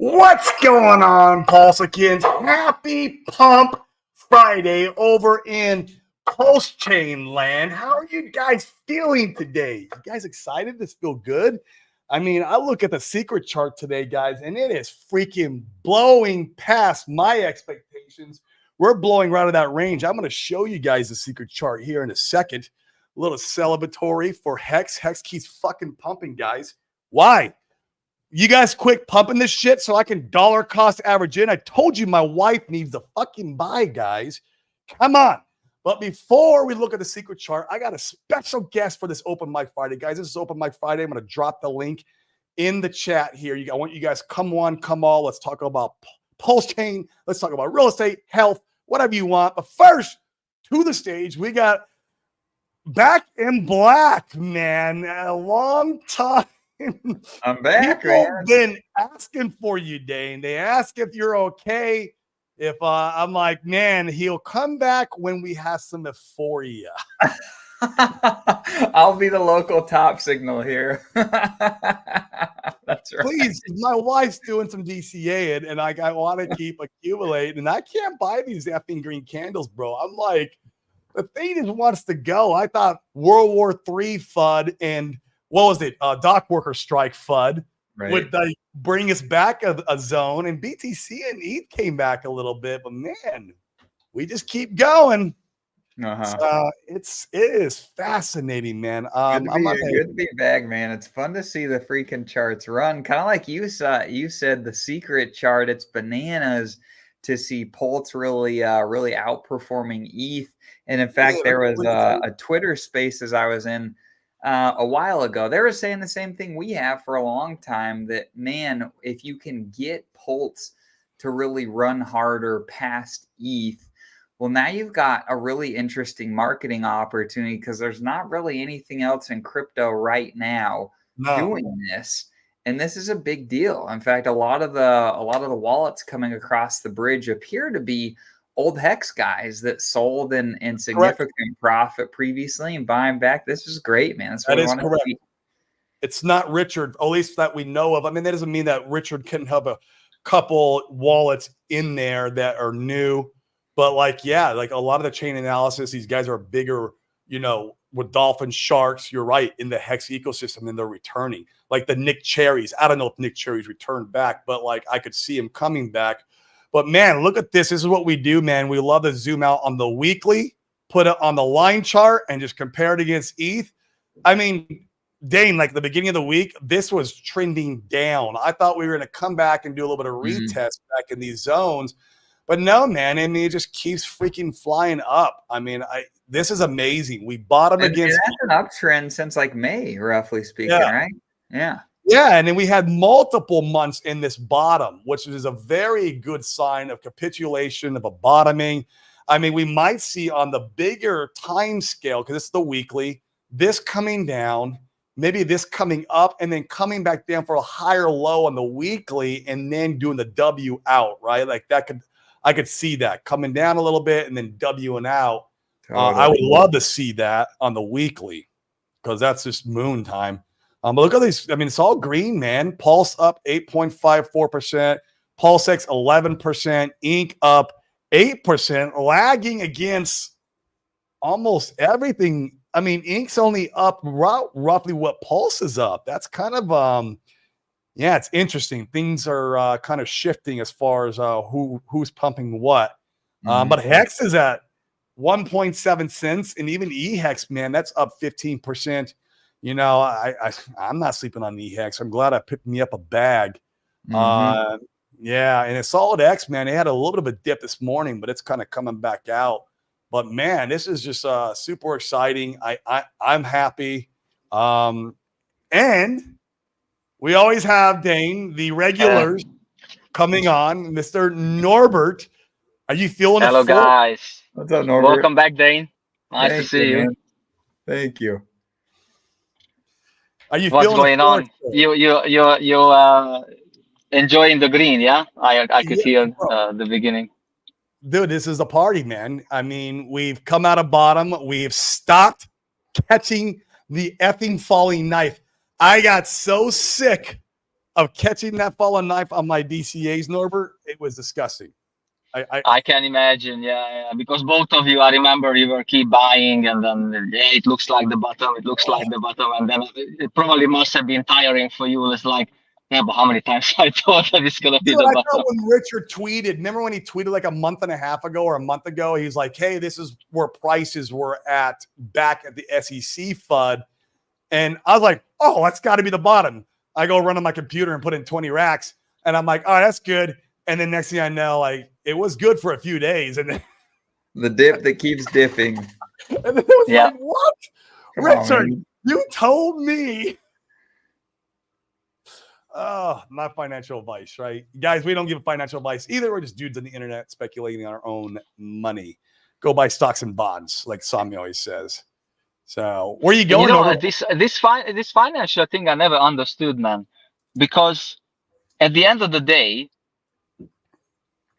What's going on, Pulsicans? Happy Pump Friday over in Pulse Chain Land. How are you guys feeling today? You guys excited? This feel good? I mean, I look at the secret chart today, guys, and it is freaking blowing past my expectations. We're blowing right out of that range. I'm going to show you guys the secret chart here in a second. A little celebratory for Hex. Hex keeps fucking pumping, guys. Why? You guys quit pumping this shit so I can dollar cost average in. I told you my wife needs to fucking buy, guys. Come on. But before we look at the secret chart, I got a special guest for this Open Mic Friday, guys. This is Open Mic Friday. I'm going to drop the link in the chat here. I want you guys, come on, come all. Let's talk about Pulse Chain. Let's talk about real estate, health, whatever you want. But first, to the stage, we got Back in Black, man. A long time. I'm back, People man. been asking for you, Dane. They ask if you're okay. If I'm like, man, he'll come back when we have some euphoria. I'll be the local top signal here. That's right. Please, my wife's doing some DCA and I want to keep accumulating, and I can't buy these effing green candles, bro. I'm like, the thing just wants to go. I thought World War III FUD and what was it? Dock worker strike FUD would bring us back a zone, and BTC and ETH came back a little bit, but man, we just keep going. It is fascinating, man. Good to be back, man. It's fun to see the freaking charts run. Kind of like you said the secret chart. It's bananas to see Pulse really outperforming ETH. And in fact, there was a Twitter Spaces I was in a while ago. They were saying the same thing we have for a long time, that, man, if you can get Pulse to really run harder past ETH, well, now you've got a really interesting marketing opportunity, because there's not really anything else in crypto right now doing this. And this is a big deal. In fact, a lot of the wallets coming across the bridge appear to be old Hex guys that sold in significant profit previously and buying back. This is great, man. That is correct. It's not Richard, at least that we know of. I mean, that doesn't mean that Richard couldn't have a couple wallets in there that are new. But like a lot of the chain analysis, these guys are bigger, with Dolphin Sharks. You're right, in the Hex ecosystem, and they're returning. Like the Nick Cherries. I don't know if Nick Cherries returned back, but like I could see him coming back. But man, look at this. This is what we do, man. We love to zoom out on the weekly, put it on the line chart, and just compare it against ETH. I mean, Dane, like the beginning of the week, this was trending down. I thought we were going to come back and do a little bit of retest back in these zones. But no, man. I mean, it just keeps freaking flying up. I mean, this is amazing. We bottom against. That's an uptrend since like May, roughly speaking, right? Yeah. Yeah, and then we had multiple months in this bottom, which is a very good sign of capitulation, of a bottoming. I mean, we might see on the bigger time scale, because it's the weekly, this coming down, maybe this coming up, and then coming back down for a higher low on the weekly, and then doing the W out, right? Like I could see that coming down a little bit and then Wing out. I would love to see that on the weekly, because that's just moon time. But look at these. I mean, it's all green, man. Pulse up 8.54%. PulseX 11%. Inc up 8%, lagging against almost everything. I mean, Inc's only up roughly what Pulse is up. That's kind of it's interesting. Things are kind of shifting as far as who's pumping what. But Hex is at 1.7 cents, and even eHex, man, that's up 15%. I'm not sleeping on eHex. I'm glad I picked me up a bag. And a Solid X, man, they had a little bit of a dip this morning, but it's kind of coming back out. But man, this is just super exciting. I'm happy. And we always have, Dane, the regulars coming on. Mr. Norbert, are you feeling it? Hello, guys. What's up, Norbert? Welcome back, Dane. Nice to see you. Thank you. Are you What's feeling going on? You enjoying the green? Yeah, I could hear the beginning. Dude, this is a party, man. I mean, we've come out of bottom. We've stopped catching the effing falling knife. I got so sick of catching that fallen knife on my DCAs, Norbert, it was disgusting. I can imagine, yeah, because both of you, I remember you were keep buying, and then it looks like the bottom, and then it probably must have been tiring for you. It's like, yeah, but how many times I thought that it's gonna be Dude, the I bottom? thought when Richard tweeted, remember when he tweeted like a month and a half ago or a month ago, he's like, hey, this is where prices were at back at the SEC FUD. And I was like, oh, that's got to be the bottom. I go run on my computer and put in 20 racks. And I'm like, oh, that's good. And then next thing I know, like it was good for a few days. And then The dip that keeps dipping. and then it was Yeah. like, what? Come on, Richard, man. you told me. Oh, not financial advice, right? Guys, we don't give financial advice either. We're just dudes on the internet speculating on our own money. Go buy stocks and bonds, like Sami always says. So where are you going? You know, over? this financial thing I never understood, man, because at the end of the day,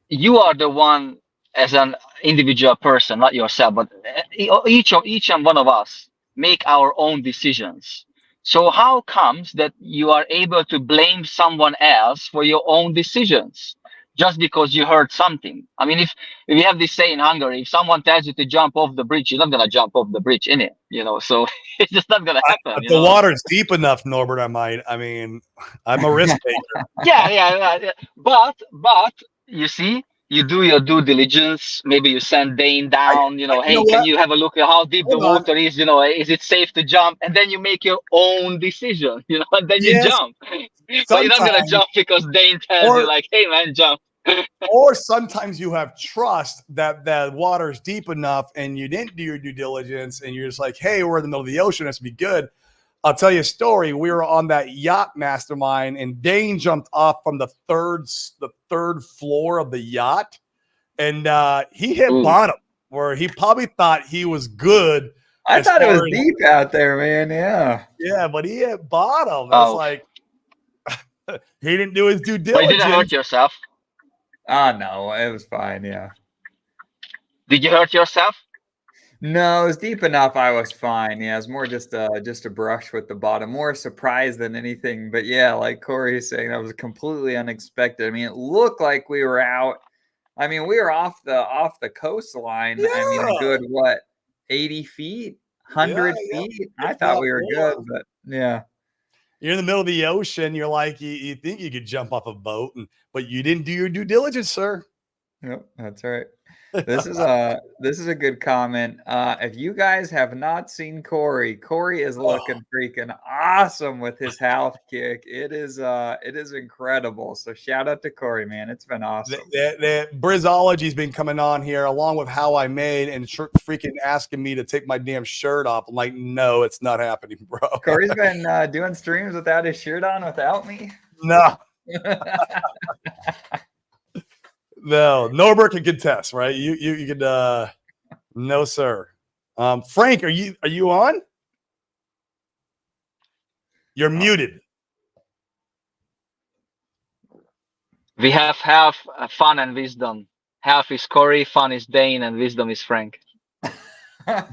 you are the one as an individual person, not yourself, but each and one of us make our own decisions. So how comes that you are able to blame someone else for your own decisions just because you heard something? I mean, if we have this saying in Hungary, if someone tells you to jump off the bridge, you're not gonna jump off the bridge, in it, you know. So it's just not gonna happen. If the water's deep enough, Norbert, I might. I mean, I'm a risk taker. Yeah. But you see, you do your due diligence. Maybe you send Dane down. Hey, can you have a look at how deep the water is? Is it safe to jump? And then you make your own decision. And then you jump. But you're not gonna jump because Dane tells you, like, hey man, jump. Or sometimes you have trust that the water's deep enough and you didn't do your due diligence and you're just like, hey, we're in the middle of the ocean, this would be good. I'll tell you a story. We were on that yacht mastermind and Dane jumped off from the third floor of the yacht and he hit bottom where he probably thought he was good. I thought it was deep out there, man. Yeah. Yeah, but he hit bottom. It's like he didn't do his due diligence. But you didn't hurt yourself. Oh, no, it was fine. Yeah. Did you hurt yourself? No, it was deep enough. I was fine. Yeah, it was more just a brush with the bottom, more surprise than anything. But yeah, like Corey's saying, that was completely unexpected. I mean, it looked like we were out. I mean, we were off the coastline. Yeah. I mean, a good 80 feet, 100 feet. I thought we were good, but yeah. You're in the middle of the ocean. You're like, you think you could jump off a boat, but you didn't do your due diligence, sir. Yep, that's right. This is a good comment. If you guys have not seen Corey is looking freaking awesome with his half kick. It is incredible. So shout out to Corey, man. It's been awesome. The Brizology's been coming on here along with How I Made and freaking asking me to take my damn shirt off. I'm like, no, it's not happening, bro. Corey's been doing streams without his shirt on without me. No. No, Norbert can contest, right? You could no, sir. Frank, are you on? You're muted. We have half fun and wisdom. Half is Corey, fun is Dane, and wisdom is Frank. Yeah,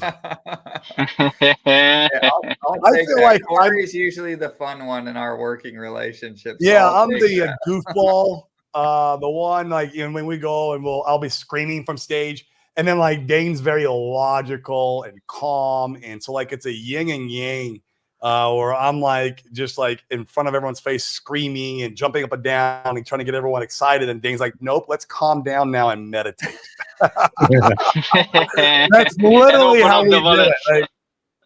I feel like Corey's usually the fun one in our working relationship. So yeah, I'm the goofball. The one like when we go and I'll be screaming from stage, and then like Dane's very logical and calm, and so like it's a yin and yang, where I'm like just like in front of everyone's face screaming and jumping up and down and trying to get everyone excited, and Dane's like, nope, let's calm down now and meditate. That's literally how we do it. Like,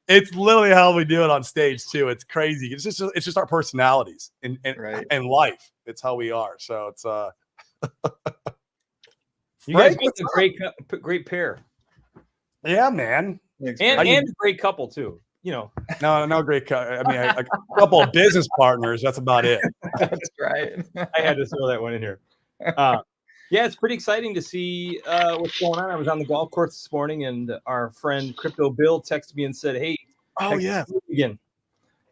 it's literally how we do it on stage too. It's crazy. It's just our personalities in life. It's how we are. So it's you guys make a great pair. Yeah, man. And a great couple too. No great couple. I mean, a couple of business partners. That's about it. That's right. I had to throw that one in here. Yeah, it's pretty exciting to see what's going on. I was on the golf course this morning, and our friend Crypto Bill texted me and said, "Hey, again."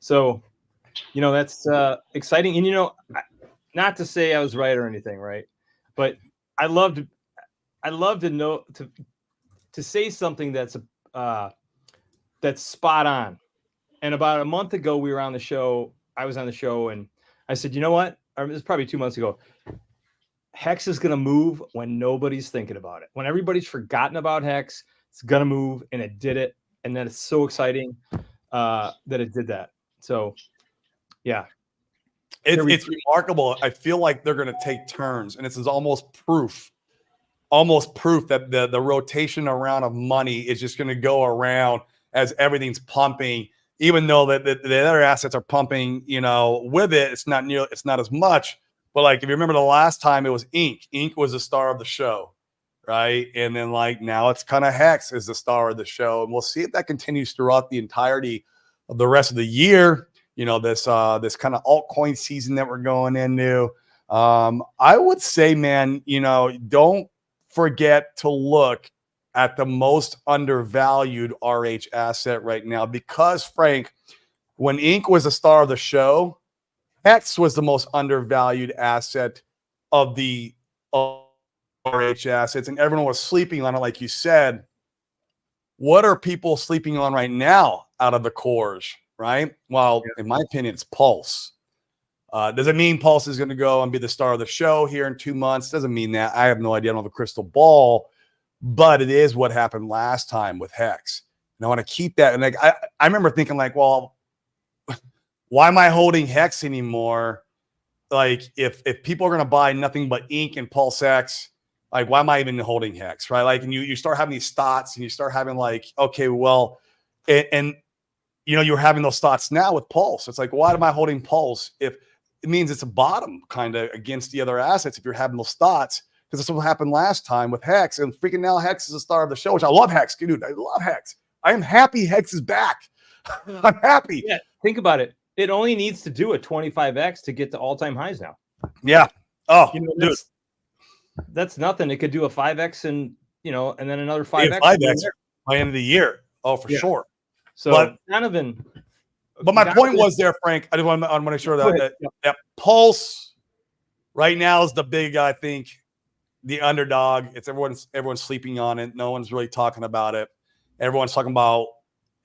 So, that's exciting. And not to say I was right or anything, right? But I love to know to say something that's spot on. And about a month ago, we were on the show. I was on the show, and I said, you know what? Or this is probably 2 months ago. Hex is going to move when nobody's thinking about it. When everybody's forgotten about Hex, it's going to move, and it did it. And then it's so exciting that it did that. So, yeah. It's remarkable. I feel like they're going to take turns, and this is almost proof that the rotation around of money is just going to go around as everything's pumping, even though the other assets are pumping, with it. It's not as much. But like, if you remember the last time, it was Ink. Ink was the star of the show, right? And then like now it's kind of Hex is the star of the show, and we'll see if that continues throughout the entirety of the rest of the year. This kind of altcoin season that we're going into. I would say, man, don't forget to look at the most undervalued RH asset right now, because Frank, when Ink was the star of the show, Hex was the most undervalued asset of the RH assets, and everyone was sleeping on it, like you said. What are people sleeping on right now out of the cores, right? Well, in my opinion, it's Pulse. Does it mean Pulse is going to go and be the star of the show here in 2 months? Doesn't mean that. I have no idea. I don't have a crystal ball, but it is what happened last time with Hex. And I want to keep that. And like, I remember thinking like, well, why am I holding Hex anymore? Like if people are going to buy nothing but Ink and Pulse X, like why am I even holding Hex, right? Like, and you start having these thoughts, and you start having like, okay, well, and you're having those thoughts now with Pulse. It's like, why am I holding Pulse if it means it's a bottom kind of against the other assets? If you're having those thoughts, because that's what happened last time with Hex, and freaking now Hex is the star of the show, which I love Hex, dude. I love Hex. I am happy Hex is back. I'm happy. Yeah, think about it. It only needs to do a 25x to get to all-time highs now. Yeah. Oh, dude. That's nothing. It could do a 5x and and then another 5x. 5x by end of the year. Oh, for sure. So but my point was there, Frank. I want to make sure that Pulse right now is the big, I think, the underdog. It's everyone's sleeping on it. No one's really talking about it. Everyone's talking about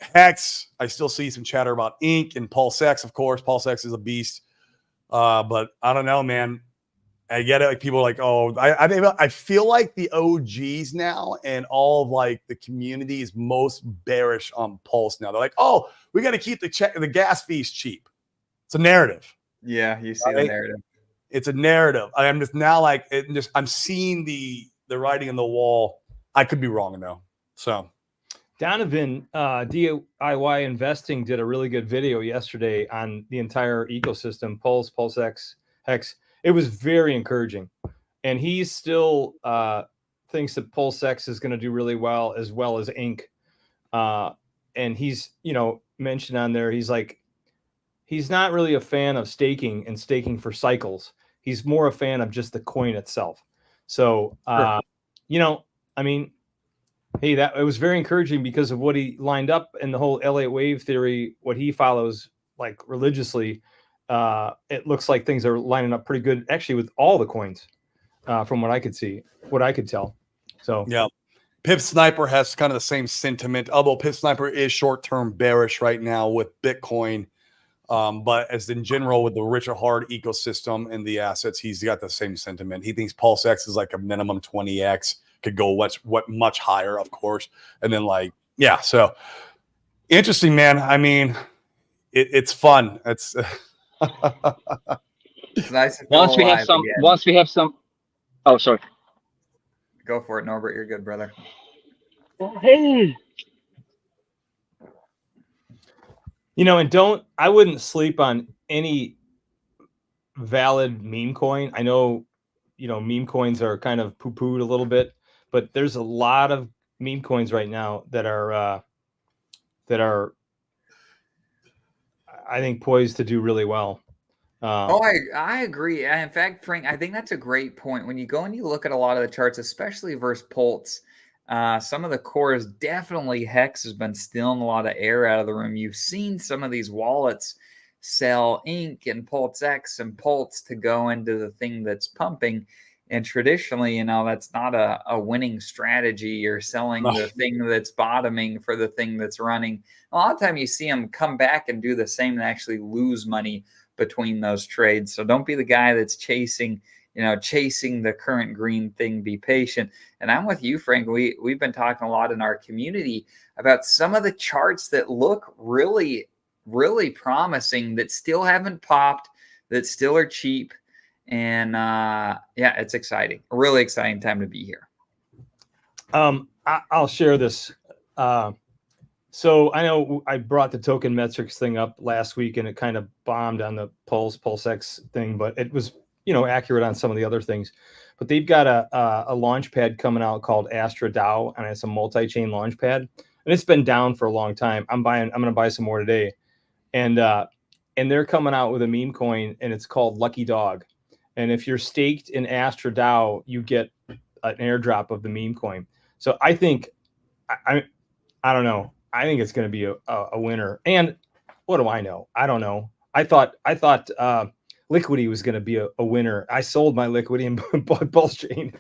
Hex. I still see some chatter about Ink and Pulse X, of course. Pulse X is a beast. But I don't know, man. I get it. Like people are like, oh, I feel like the OGs now and all of like the community is most bearish on Pulse now. They're like, oh, we got to keep the gas fees cheap. It's a narrative. Yeah, you see the narrative. It's a narrative. I'm just now like I'm seeing the writing on the wall. I could be wrong though. So Donovan, DIY Investing did a really good video yesterday on the entire ecosystem, Pulse, Pulse X, Hex. It was very encouraging. And he still thinks that Pulse X is going to do really well as Ink. And he's, mentioned on there, he's like, he's not really a fan of staking for cycles. He's more a fan of just the coin itself. So, I mean, hey, it was very encouraging because of what he lined up in the whole LA wave theory, what he follows like religiously. It looks like things are lining up pretty good, actually, with all the coins, from what I could see, what I could tell. So yeah, Pip Sniper has kind of the same sentiment, although Pip Sniper is short-term bearish right now with Bitcoin. But as in general with the Richard Hard ecosystem and the assets, he's got the same sentiment. He thinks Pulse X is like a minimum 20x, could go much higher, of course. And then so interesting, man. I mean, it's fun. It's it's nice. Once we have some. Oh, sorry. Go for it, Norbert. You're good, brother. Hey. And I wouldn't sleep on any valid meme coin. I know, meme coins are kind of poo-pooed a little bit, but there's a lot of meme coins right now that are, I think, poised to do really well. I agree. In fact, Frank, I think that's a great point. When you go and you look at a lot of the charts, especially versus Pulse, some of the cores, definitely Hex has been stealing a lot of air out of the room. You've seen some of these wallets sell Ink and Pulse X and Pulse to go into the thing that's pumping. And traditionally, that's not a winning strategy. You're selling the thing that's bottoming for the thing that's running. A lot of time you see them come back and do the same and actually lose money between those trades. So don't be the guy that's chasing the current green thing. Be patient. And I'm with you, Frank. We've been talking a lot in our community about some of the charts that look really, really promising that still haven't popped, that still are cheap. And it's exciting. A really exciting time to be here. I'll share this. So I know I brought the token metrics thing up last week and it kind of bombed on the PulseX thing, but it was, accurate on some of the other things. But they've got a launch pad coming out called Astra DAO, and it's a multi-chain launch pad. And it's been down for a long time. I'm going to buy some more today. And they're coming out with a meme coin, and it's called Lucky Dog. And if you're staked in Astra DAO, you get an airdrop of the meme coin. So I think, I don't know. I think it's going to be a winner. And what do I know? I don't know. I thought Liquidity was going to be a winner. I sold my Liquidity and bought Pulse Chain.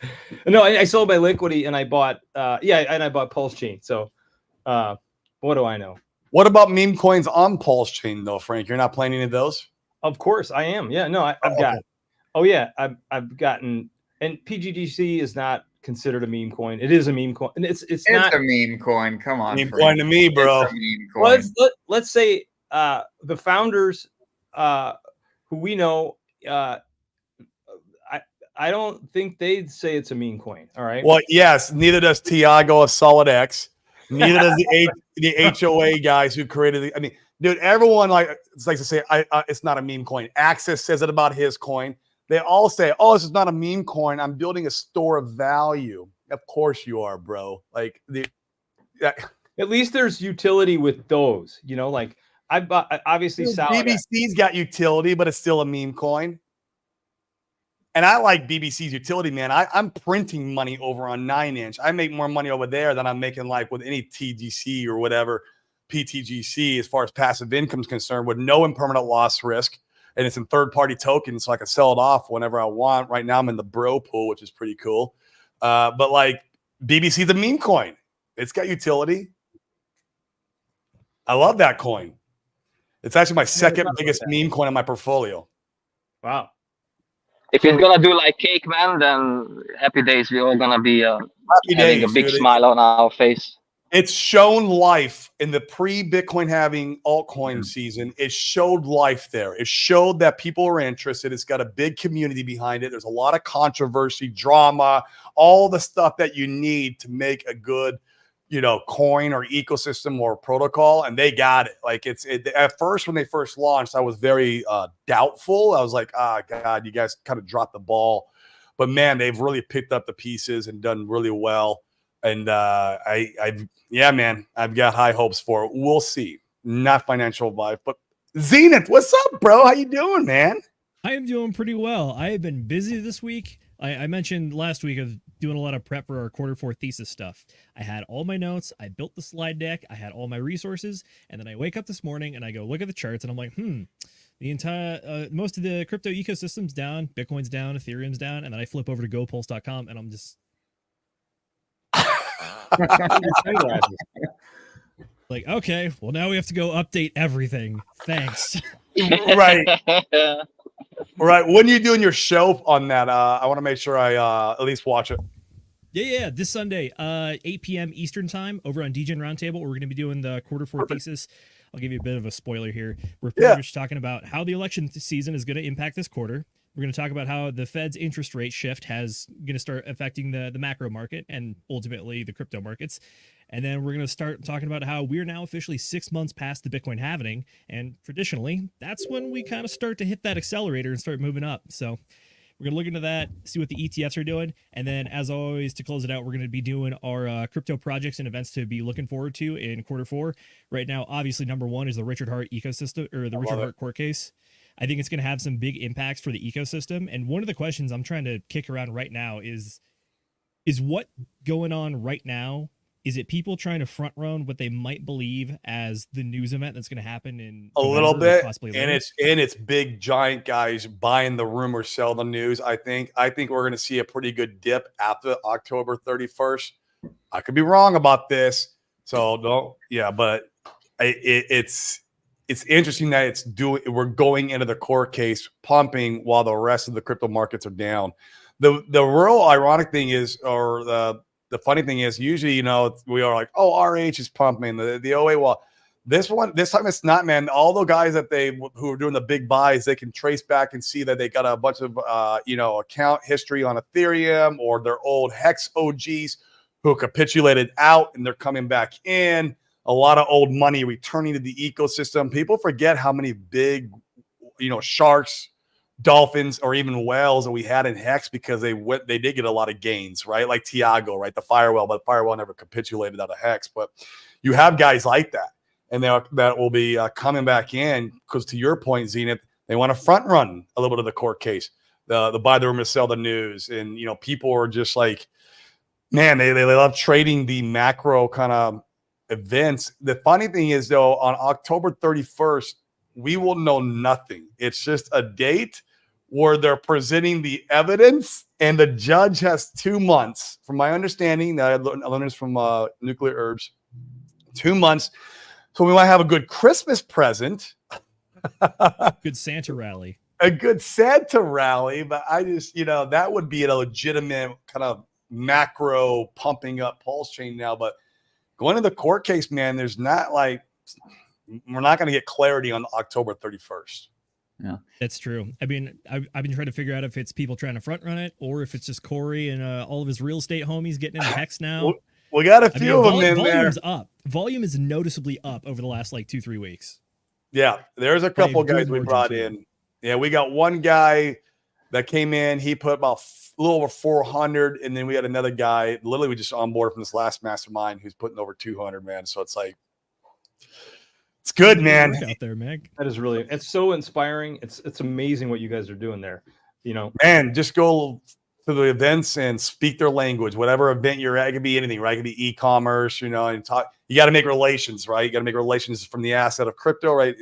No, I sold my Liquidity and I bought and I bought Pulse Chain. So what do I know? What about meme coins on Pulse Chain though, Frank? You're not playing any of those? Of course I am. Yeah, no, I've gotten, and PGDC is not considered a meme coin. It is a meme coin. It's not a meme coin. Come on, meme coin to me, bro. Let's say the founders who we know, I don't think they'd say it's a meme coin. All right. Well, yes, neither does Tiago of Solid X. Neither does the HOA guys who created the. I mean, dude, everyone likes to say it's not a meme coin. Axis says it about his coin. They all say, "Oh, this is not a meme coin. I'm building a store of value." Of course you are, bro. Like at least there's utility with those. Like I bought obviously BBC's got utility, but it's still a meme coin. And I like BBC's utility, man. I'm printing money over on 9inch. I make more money over there than I'm making like with any TGC or whatever PTGC as far as passive income is concerned, with no impermanent loss risk. And it's in third-party tokens, so I can sell it off whenever I want. Right now I'm in the bro pool, which is pretty cool. But like BBC's a meme coin. It's got utility. I love that coin. It's actually my second biggest meme coin in my portfolio. Wow. If it's gonna do like cake, man, then happy days. We're all gonna be having a big smile on our face. It's shown life in the pre-Bitcoin having altcoin season. It showed life there. It showed that people are interested. It's got a big community behind it. There's a lot of controversy, drama, all the stuff that you need to make a good, coin or ecosystem or protocol, and they got it. Like at first when they first launched, I was very doubtful. I was like, God, you guys kind of dropped the ball. But man, they've really picked up the pieces and done really well. And I've got high hopes for it. We'll see. Not financial advice, but Zenith, what's up, bro? How you doing, man? I am doing pretty well. I have been busy this week. I mentioned last week of doing a lot of prep for our Q4 thesis stuff. I had all my notes. I built the slide deck. I had all my resources. And then I wake up this morning and I go look at the charts and I'm like, the entire, most of the crypto ecosystem's down. Bitcoin's down. Ethereum's down. And then I flip over to gopulse.com and I'm just like, okay, well, now we have to go update everything. Thanks. Right. Right. When are you doing your show on that? I want to make sure I at least watch it. Yeah. This Sunday, 8 p.m. Eastern time over on DGen Roundtable. We're going to be doing the Q4 thesis. I'll give you a bit of a spoiler here. We're pretty much talking about how the election season is going to impact this quarter. We're going to talk about how the Fed's interest rate shift has going to start affecting the macro market and ultimately the crypto markets. And then we're going to start talking about how we're now officially 6 months past the Bitcoin halving. And traditionally, that's when we kind of start to hit that accelerator and start moving up. So we're going to look into that, see what the ETFs are doing. And then, as always, to close it out, we're going to be doing our crypto projects and events to be looking forward to in Q4. Right now, obviously, number one is the Richard Heart ecosystem, or the Richard Heart court case. I think it's going to have some big impacts for the ecosystem. And one of the questions I'm trying to kick around right now is what going on right now? Is it people trying to front run what they might believe as the news event that's going to happen in a little bit, and it's big giant guys buying the rumor, sell the news. I think we're going to see a pretty good dip after October 31st. I could be wrong about this, so don't. Yeah, but it's it's interesting that we're going into the court case pumping while the rest of the crypto markets are down. The real ironic thing is, or the funny thing is, usually, we are like, oh, RH is pumping the OA. Well, this time it's not, man. All the guys who are doing the big buys, they can trace back and see that they got a bunch of account history on Ethereum, or their old Hex OGs who capitulated out and they're coming back in. A lot of old money returning to the ecosystem. People forget how many big, sharks, dolphins, or even whales that we had in Hex, because they did get a lot of gains, right? Like Tiago, right? The firewall, but firewall never capitulated out of Hex. But you have guys like that. And that will be coming back in, because to your point, Zenith, they want to front run a little bit of the court case, the buy the rumor, sell the news, and people are just like, man, they love trading the macro kind of events. The funny thing is, though, on October 31st, we will know nothing. It's just a date where they're presenting the evidence, and the judge has 2 months, from my understanding. I learned this from Nuclear Herbs. 2 months. So we might have a good Christmas present. Good Santa rally. A good Santa rally. But I just, that would be a legitimate kind of macro pumping up pulse chain now. But going to the court case, man, there's not we're not going to get clarity on October 31st. Yeah, that's true. I mean, I've been trying to figure out if it's people trying to front run it, or if it's just Corey and all of his real estate homies getting into Hex now. We got a few of them in there. Volume's up. Volume is noticeably up over the last 2-3 weeks. Yeah, there's a couple guys we brought in. Yeah, we got one guy that came in. He put about a little over 400, and then we had another guy. Literally, we just onboarded from this last mastermind who's putting over 200, man. So it's like, it's good, man. Out there, Meg. That is really. It's so inspiring. It's amazing what you guys are doing there. Man, just go to the events and speak their language. Whatever event you're at, it could be anything, right? It could be e-commerce, and talk. You got to make relations, right? You got to make relations from the asset of crypto, right?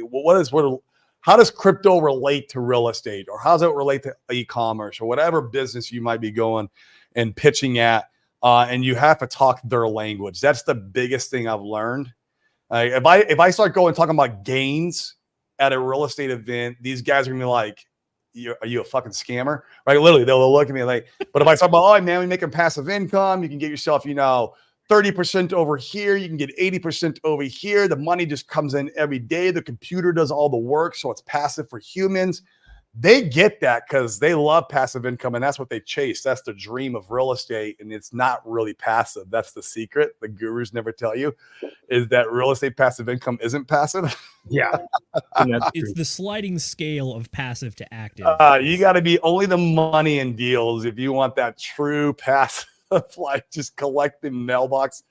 How does crypto relate to real estate, or how does it relate to e-commerce, or whatever business you might be going and pitching at? And you have to talk their language. That's the biggest thing I've learned. If I start going talking about gains at a real estate event, these guys are gonna be like, are you a fucking scammer? Right? Literally, they'll look at me like, but if I talk about, oh man, we're making passive income, you can get yourself, 30% over here, you can get 80% over here. The money just comes in every day. The computer does all the work, so it's passive for humans. They get that because they love passive income, and that's what they chase. That's the dream of real estate, and it's not really passive. That's the secret. The gurus never tell you, is that real estate passive income isn't passive. Yeah. It's the sliding scale of passive to active. You got to be only the money in deals if you want that true passive, like just collecting mailbox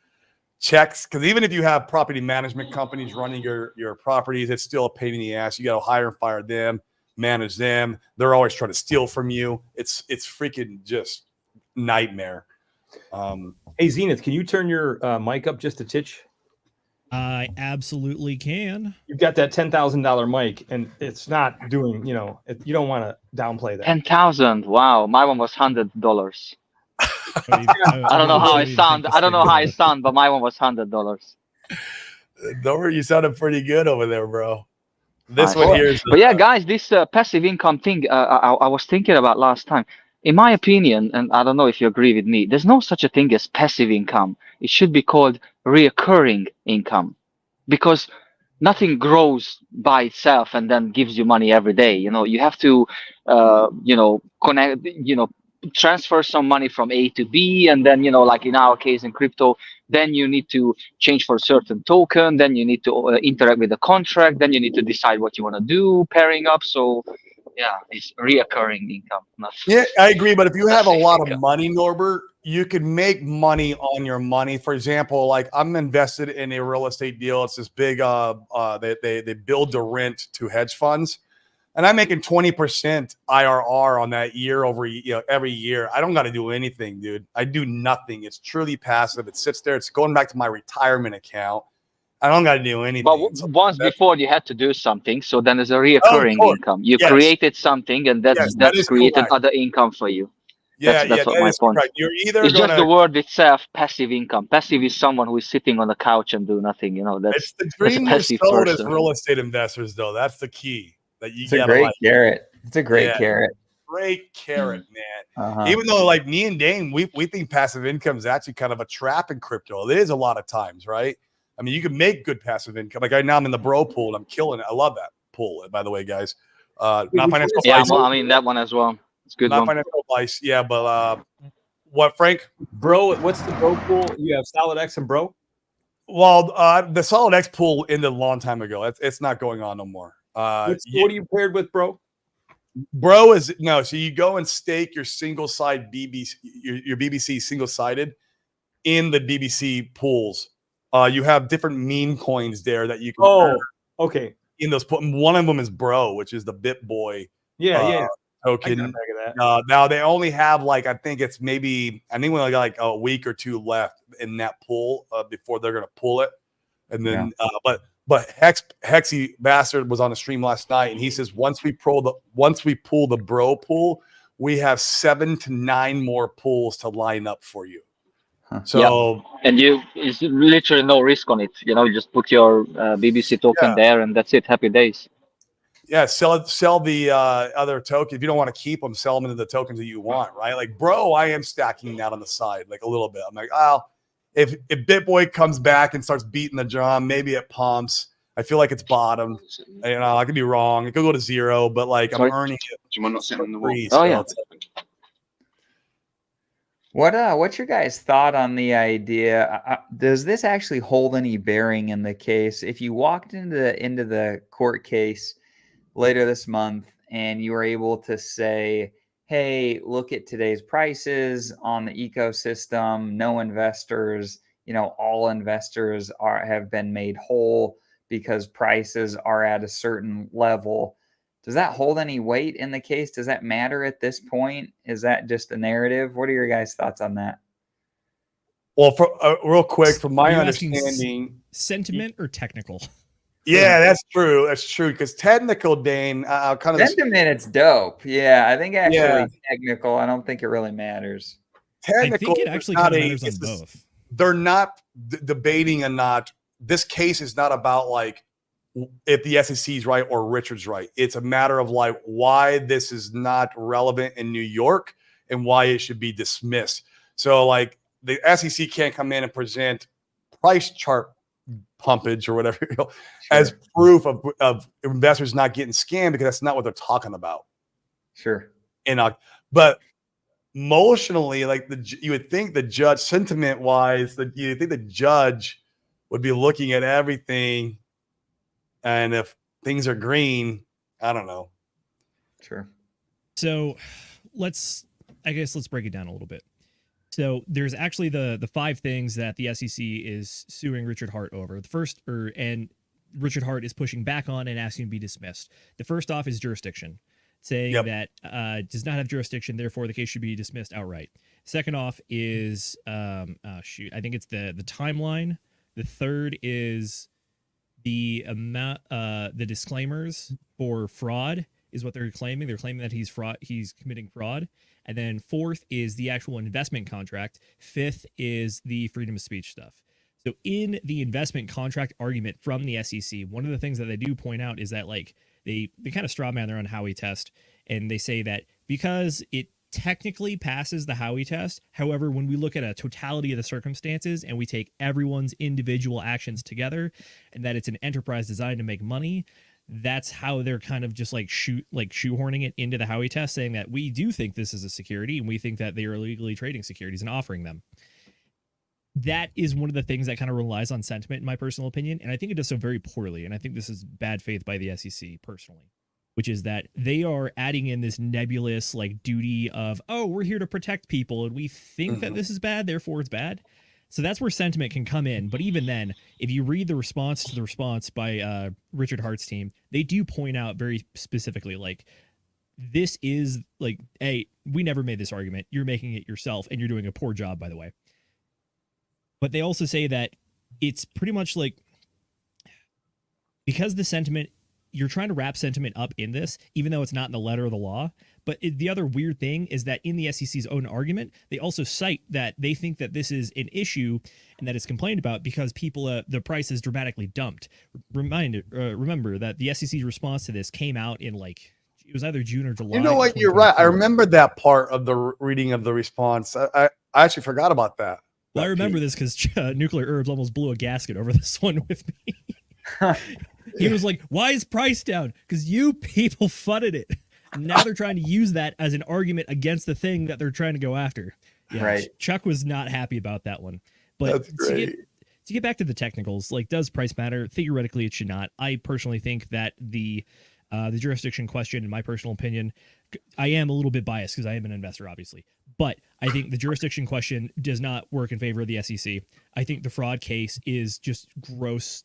checks. Because even if you have property management companies running your properties, it's still a pain in the ass. You got to hire and fire them, manage them. They're always trying to steal from you. It's freaking just nightmare. Hey Zenith, can you turn your mic up just a titch? I absolutely can. You've got that $10,000 mic, and it's not doing. You don't want to downplay that. 10,000. Wow, my one was $100. I don't know how I sound. I don't know how I sound, but my one was $100. You sounded pretty good over there, bro. This one here is. But yeah, guys, this passive income thing I was thinking about last time. In my opinion, and I don't know if you agree with me, there's no such a thing as passive income. It should be called reoccurring income, because nothing grows by itself and then gives you money every day. You have to, connect, transfer some money from A to B, and then, like in our case in crypto, then you need to change for a certain token, then you need to interact with the contract, then you need to decide what you want to do, pairing up. So yeah, it's reoccurring income. Yeah, I agree. But if you have a lot of money, Norbert, you can make money on your money. For example, like I'm invested in a real estate deal. It's this big, they build to rent to hedge funds. And I'm making 20% IRR on that year over, every year. I don't got to do anything, dude. I do nothing. It's truly passive. It sits there. It's going back to my retirement account. I don't got to do anything. But once before you had to do something, so then there's a reoccurring income. You created something, and that's created other income for you. Yeah, That's what that my is point. correct. You're either It's just gonna the word itself, passive income. Passive is someone who is sitting on the couch and do nothing. it's the That's a dream you're passive sold as person. real estate investors, though. That's the key that you It's a gotta great like. carrot. It's a great Yeah. carrot. Great carrot, man. Uh-huh. Even though, like me and Dane, we think passive income is actually kind of a trap in crypto. It is a lot of times, right? I mean, you can make good passive income. Like right now, I'm in the bro pool and I'm killing it. I love that pool, by the way, guys. Not financial Yeah, advice. I mean that one as well. It's a good Not one. financial advice. Yeah, but what, Frank? Bro, what's the bro pool? You have Solid X and Bro? Well, the Solid X pool ended a long time ago. It's not going on no more. What are you paired with, Bro? Bro is no. So you go and stake your single side BBC, your BBC single sided in the BBC pools. You have different meme coins there that you can earn okay. in those. One of them is Bro, which is the BitBoy Yeah. I got a token. bag of that. Now they only have like I think we only got like a week or two left in that pool before they're gonna pull it, and then but Hexy Bastard was on the stream last night and he says once we pull the Bro pool, we have 7 to 9 more pools to line up for you. So and it's literally no risk on it. You just put your BBC token there and that's it. Happy days. Yeah, sell the other token. If you don't want to keep them, sell them into the tokens that you want, right? Like, Bro, I am stacking that on the side, like a little bit. I'm like, if BitBoy comes back and starts beating the drum, maybe it pumps. I feel like it's bottom. I could be wrong. It could go to 0, but like I'm earning it. Do you mind not sitting on the wall? Oh yeah. What's your guys' thought on the idea? Does this actually hold any bearing in the case? If you walked into the court case later this month and you were able to say, hey, look at today's prices on the ecosystem, no investors, all investors have been made whole because prices are at a certain level. Does that hold any weight in the case? Does that matter at this point? Is that just a narrative? What are your guys' thoughts on that? Well, real quick, from my Are you asking understanding, sentiment or technical? yeah, that's true. That's true. Because technical, Dane, kind of sentiment, it's dope. Yeah, I think actually technical, I don't think it really matters. Technical, I think it actually kind of matters on both. They're not debating and not. This case is not about like if the SEC is right or Richard's right. It's a matter of like why this is not relevant in New York and why it should be dismissed. So like the SEC can't come in and present price chart pumpage or whatever as proof of investors not getting scammed because that's not what they're talking about. Sure. But emotionally, like you would think the judge, sentiment wise, you think the judge would be looking at everything, and if things are green, I don't know. Sure. So let's break it down a little bit. So there's actually the 5 things that the SEC is suing Richard Hart over. The first, and Richard Hart is pushing back on and asking to be dismissed. The first off is jurisdiction, saying that does not have jurisdiction, therefore the case should be dismissed outright. Second off is I think it's the timeline. The third is the amount, the disclaimers for fraud is what they're claiming. They're claiming that he's committing fraud. And then fourth is the actual investment contract. Fifth is the freedom of speech stuff. So in the investment contract argument from the SEC, one of the things that they do point out is that like they kind of straw man their own Howey test, and they say that because it technically passes the Howey test, however, when we look at a totality of the circumstances and we take everyone's individual actions together, and that it's an enterprise designed to make money, that's how they're kind of just like shoehorning it into the Howey test, saying that we do think this is a security and we think that they are illegally trading securities and offering them. That is one of the things that kind of relies on sentiment, in my personal opinion, and I think it does so very poorly, and I think this is bad faith by the SEC personally, which is that they are adding in this nebulous like duty of, oh, we're here to protect people and we think that this is bad, therefore it's bad. So that's where sentiment can come in. But even then, if you read the response to the response by Richard Hart's team, they do point out very specifically, like, this is like, hey, we never made this argument. You're making it yourself, and you're doing a poor job, by the way. But they also say that it's pretty much like, because the sentiment, you're trying to wrap sentiment up in this, even though it's not in the letter of the law, But the other weird thing is that in the SEC's own argument, they also cite that they think that this is an issue and that it's complained about because people, the price is dramatically dumped. Remember that the SEC's response to this came out in like, it was either June or July. You know what? You're right. I remember that part of the reading of the response. I actually forgot about that. Well, I remember this because Nuclear Herbs almost blew a gasket over this one with me. He was like, why is price down? Because you people funded it. Now they're trying to use that as an argument against the thing that they're trying to go after. Yeah, right. Chuck was not happy about that one. But to get back to the technicals, like, does price matter? Theoretically, it should not. I personally think that the jurisdiction question, in my personal opinion, I am a little bit biased because I am an investor, obviously. But I think the jurisdiction question does not work in favor of the SEC. I think the fraud case is just gross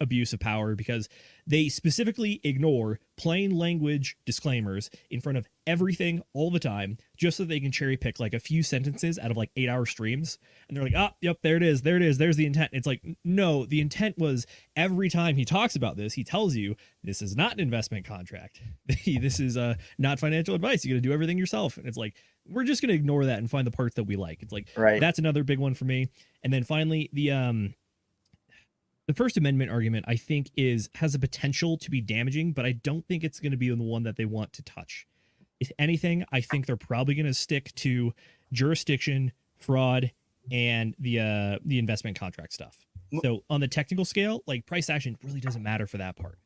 abuse of power because they specifically ignore plain language disclaimers in front of everything all the time just so they can cherry pick like a few sentences out of like 8-hour streams. And they're like, oh, yep, there it is. There's the intent. It's like, no, the intent was every time he talks about this, he tells you this is not an investment contract. This is not financial advice. You got to do everything yourself. And it's like, we're just going to ignore that and find the parts that we like. It's like, that's another big one for me. And then finally, the First Amendment argument, I think, has a potential to be damaging, but I don't think it's going to be the one that they want to touch. If anything, I think they're probably going to stick to jurisdiction, fraud, and the investment contract stuff. So on the technical scale, like, price action really doesn't matter for that part.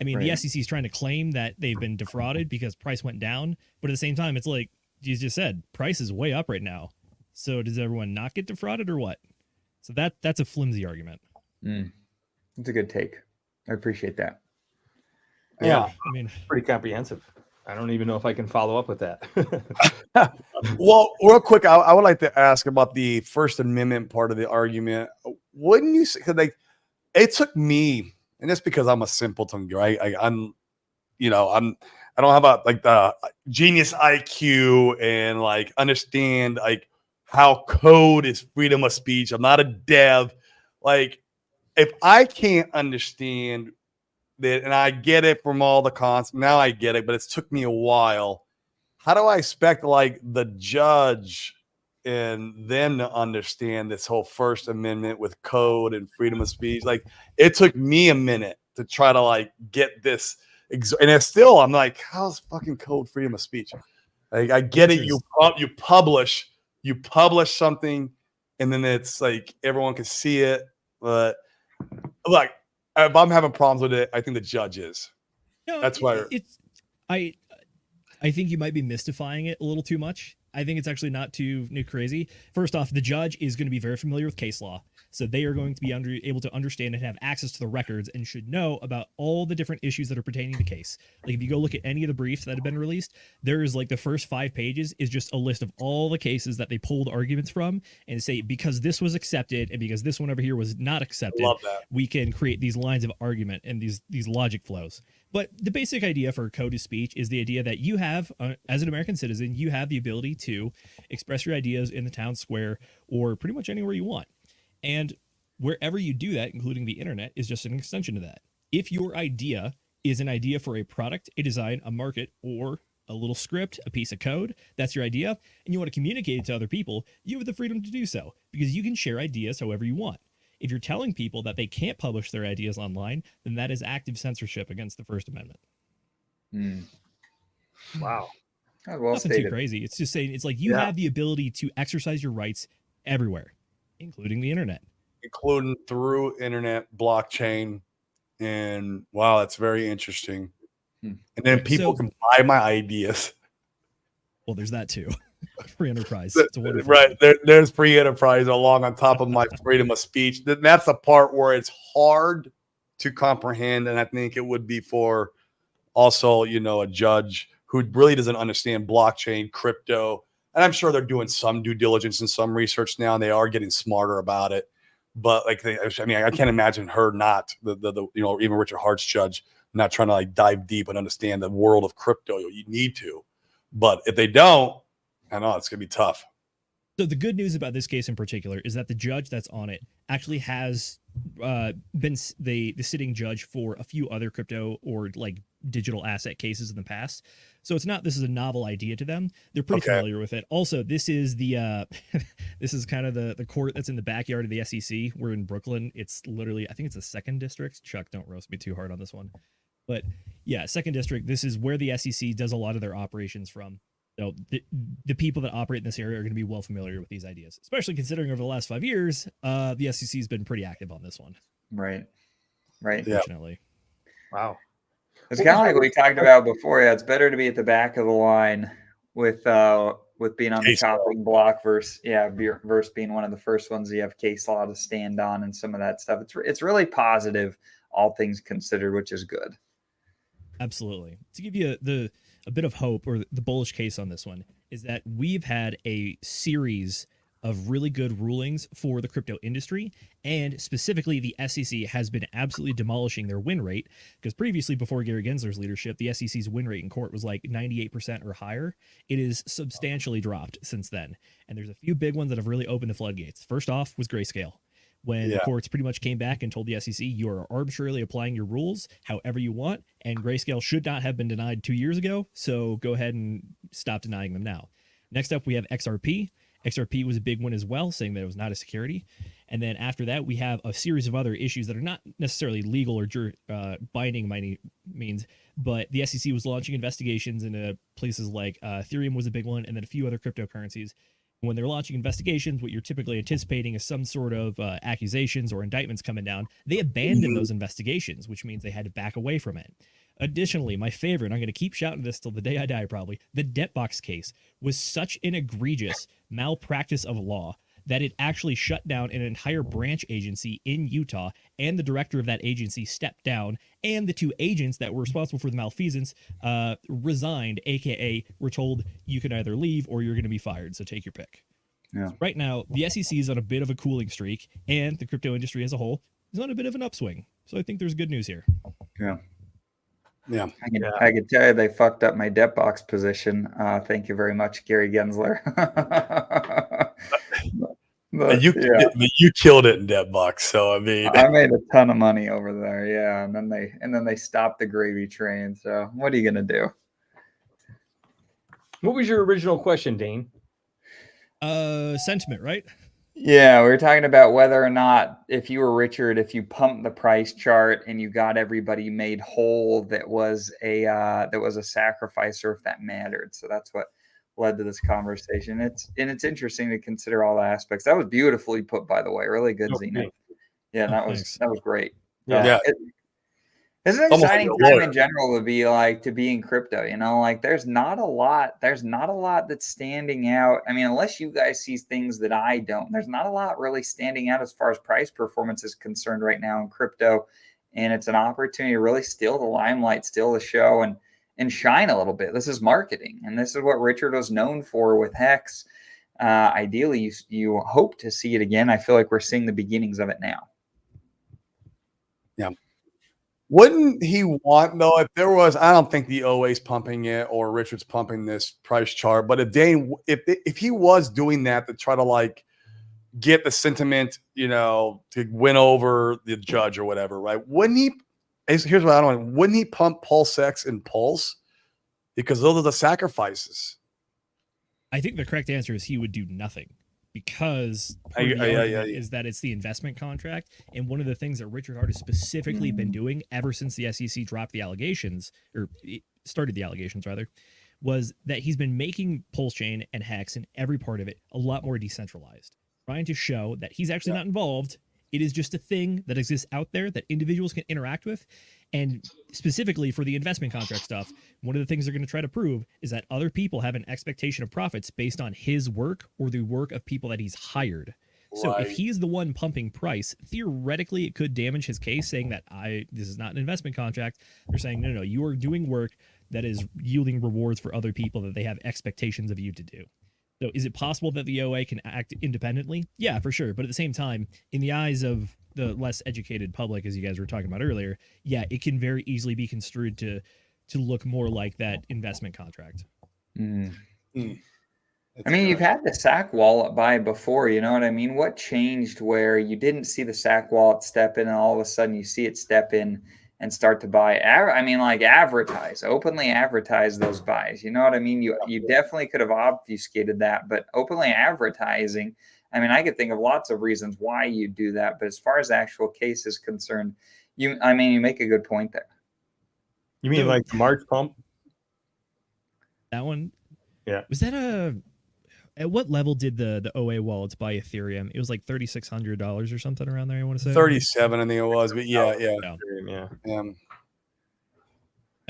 I mean, the SEC is trying to claim that they've been defrauded because price went down, but at the same time, it's like you just said, price is way up right now. So does everyone not get defrauded or what? So that's a flimsy argument. It's a good take. I appreciate that. Yeah, I mean, pretty comprehensive. I don't even know if I can follow up with that. Well, real quick, I would like to ask about the First Amendment part of the argument. Wouldn't you say, 'cause like, it took me, and it's because I'm a simpleton, right? I don't have the genius IQ and like understand like how code is freedom of speech. I'm not a dev. Like, if I can't understand that, and I get it from all the concepts, now I get it, but it's took me a while. How do I expect like the judge and them to understand this whole First Amendment with code and freedom of speech? Like, it took me a minute to try to like get this, and it's still, I'm like, how's fucking code freedom of speech? Like, I get it. You publish something, and then it's like everyone can see it, but like, if I'm having problems with it, I think the judge is. No, that's why I think you might be mystifying it a little too much. I think it's actually not too crazy. First off, the judge is going to be very familiar with case law. So they are going to be able to understand and have access to the records and should know about all the different issues that are pertaining to the case. Like, if you go look at any of the briefs that have been released, there is like the first 5 pages is just a list of all the cases that they pulled arguments from and say, because this was accepted and because this one over here was not accepted, we can create these lines of argument and these logic flows. But the basic idea for code of speech is the idea that you have, as an American citizen, you have the ability to express your ideas in the town square or pretty much anywhere you want. And wherever you do that, including the internet, is just an extension of that. If your idea is an idea for a product, a design, a market, or a little script, a piece of code, that's your idea, and you want to communicate it to other people, you have the freedom to do so because you can share ideas however you want. If you're telling people that they can't publish their ideas online, then that is active censorship against the First Amendment. Wow. Well Nothing stated. too crazy. It's just saying, it's like you have the ability to exercise your rights everywhere, including the internet. Including through internet, blockchain. And wow, that's very interesting. And then people can buy my ideas. Well, there's that too. Free enterprise. It's a wonderful right. There's free enterprise along on top of my freedom of speech. That's the part where it's hard to comprehend. And I think it would be for also, a judge who really doesn't understand blockchain, crypto. And I'm sure they're doing some due diligence and some research now, and they are getting smarter about it. But like, I can't imagine her not even Richard Hart's judge not trying to like dive deep and understand the world of crypto. You need to, but if they don't, I know it's gonna be tough. So the good news about this case in particular is that the judge that's on it actually has been the sitting judge for a few other crypto or like digital asset cases in the past. So it's not this is a novel idea to them. They're pretty Okay. familiar with it. Also, this is the this is kind of the court that's in the backyard of the SEC. We're in Brooklyn. It's literally, I think it's the second district. Chuck, don't roast me too hard on this one. But yeah, second district. This is where the SEC does a lot of their operations from. So the people that operate in this area are going to be well familiar with these ideas, especially considering over the last 5 years, the SEC has been pretty active on this one. Right. Yeah. Fortunately. Wow. It's kind of like we talked about before. Yeah, it's better to be at the back of the line with being on the Case law. chopping block versus being one of the first ones you have case law to stand on and some of that stuff. It's really positive, all things considered, which is good. Absolutely. To give you a bit of hope, or the bullish case on this one, is that we've had a series of really good rulings for the crypto industry, and specifically the SEC has been absolutely demolishing their win rate, because previously, before Gary Gensler's leadership, the SEC's win rate in court was like 98% or higher. It is substantially dropped since then, and there's a few big ones that have really opened the floodgates. First off was Grayscale, when the courts pretty much came back and told the SEC, you are arbitrarily applying your rules however you want, and Grayscale should not have been denied 2 years ago, so go ahead and stop denying them now. Next up, we have XRP. XRP was a big one as well, saying that it was not a security. And then after that, we have a series of other issues that are not necessarily legal or binding by any means, but the SEC was launching investigations into places like Ethereum was a big one, and then a few other cryptocurrencies. When they're launching investigations, what you're typically anticipating is some sort of accusations or indictments coming down. They abandoned those investigations, which means they had to back away from it. Additionally, my favorite, I'm going to keep shouting this till the day I die probably, the Debtbox case was such an egregious malpractice of law that it actually shut down an entire branch agency in Utah, and the director of that agency stepped down, and the two agents that were responsible for the malfeasance resigned, aka were told you can either leave or you're going to be fired, so take your pick. Yeah. So right now, the SEC is on a bit of a cooling streak, and the crypto industry as a whole is on a bit of an upswing. So I think there's good news here. Yeah. I can tell you they fucked up my debt box position. Thank you very much, Gary Gensler. But, you killed it in Debtbox. So I mean, I made a ton of money over there. Yeah, and then they stopped the gravy train. So what are you gonna do? What was your original question, Dane? Sentiment, right? Yeah, we were talking about whether or not, if you were Richard, if you pumped the price chart and you got everybody made whole, that was a sacrifice, or if that mattered. So that's what led to this conversation. It's interesting to consider all the aspects. That was beautifully put, by the way. Really good, Zenith. Yeah, that was great. Yeah. It's an Almost exciting like a time lawyer. in general to be in crypto, like there's not a lot that's standing out. I mean, unless you guys see things that I don't, there's not a lot really standing out as far as price performance is concerned right now in crypto. And it's an opportunity to really steal the limelight, steal the show, and shine a little bit. This is marketing, and this is what Richard was known for with Hex. Ideally, you hope to see it again. I feel like we're seeing the beginnings of it now. Yeah. Wouldn't he want, though, if there was, I don't think the OA's pumping it or Richard's pumping this price chart, but if he was doing that to try to like get the sentiment, to win over the judge or whatever, right? Wouldn't he, here's what I don't want, wouldn't he pump PulseX and Pulse? Because those are the sacrifices. I think the correct answer is he would do nothing, because is that it's the investment contract. And one of the things that Richard Hart has specifically been doing ever since the SEC dropped the allegations, or started the allegations rather, was that he's been making Pulse Chain and Hex and every part of it a lot more decentralized, trying to show that he's actually not involved. It is just a thing that exists out there that individuals can interact with. And specifically for the investment contract stuff, one of the things they're going to try to prove is that other people have an expectation of profits based on his work or the work of people that he's hired. So if he's the one pumping price, theoretically it could damage his case, saying that this is not an investment contract. They're saying, no, you are doing work that is yielding rewards for other people that they have expectations of you to do. So is it possible that the OA can act independently? Yeah, for sure. But at the same time, in the eyes of the less educated public, as you guys were talking about earlier, yeah, it can very easily be construed to look more like that investment contract. I mean, you've had the SAC wallet buy before, you know what I mean? What changed where you didn't see the SAC wallet step in and all of a sudden you see it step in and start to buy. I mean, like openly advertise those buys. You know what I mean? You definitely could have obfuscated that, but openly advertising. I mean, I could think of lots of reasons why you do that, but as far as the actual case is concerned, you make a good point there. You mean like the March pump? That one? Yeah. Was that at what level did the OA wallets buy Ethereum? It was like $3,600 or something around there, I want to say. 37, I think it was, but yeah.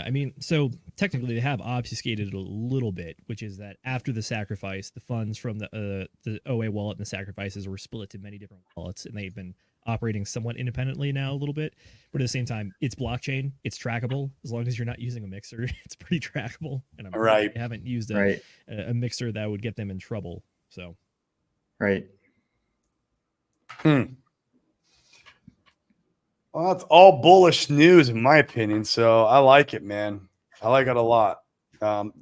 I mean, so technically they have obfuscated it a little bit, which is that after the sacrifice, the funds from the OA wallet and the sacrifices were split to many different wallets, and they've been operating somewhat independently now a little bit. But at the same time, it's blockchain, it's trackable. As long as you're not using a mixer, it's pretty trackable. And I haven't used a mixer that would get them in trouble. So, right. Well, that's all bullish news in my opinion. So I like it, man. I like it a lot.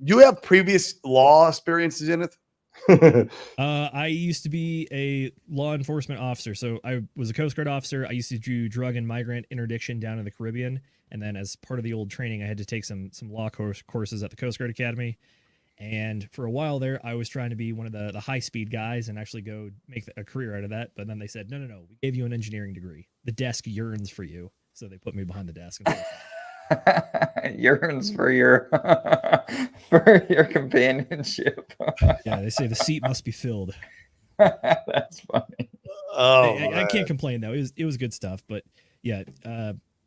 You have previous law experiences in it? I used to be a law enforcement officer. So I was a Coast Guard officer. I used to do drug and migrant interdiction down in the Caribbean. And then as part of the old training, I had to take some law courses at the Coast Guard Academy. And for a while there, I was trying to be one of the high-speed guys and actually go make a career out of that. But then they said, no, we gave you an engineering degree. The desk yearns for you. So they put me behind the desk. Yearns for your companionship. Yeah, they say the seat must be filled. That's funny. Oh, I can't complain though. It was good stuff. But yeah,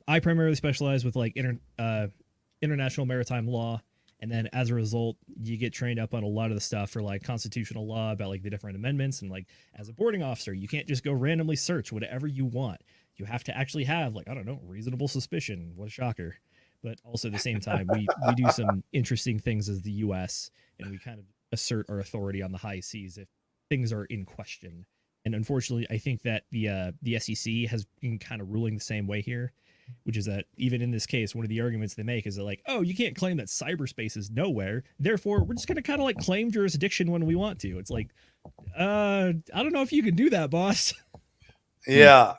I primarily specialize with like international maritime law. And then as a result, you get trained up on a lot of the stuff for like constitutional law about like the different amendments. And like as a boarding officer, you can't just go randomly search whatever you want. You have to actually have like, I don't know, reasonable suspicion. What a shocker. But also at the same time, we do some interesting things as the U.S. and we kind of assert our authority on the high seas if things are in question. And unfortunately, I think that the SEC has been kind of ruling the same way here, which is that even in this case, one of the arguments they make is that like, oh, you can't claim that cyberspace is nowhere. Therefore, we're just going to kind of like claim jurisdiction when we want to. It's like, I don't know if you can do that, boss. Yeah.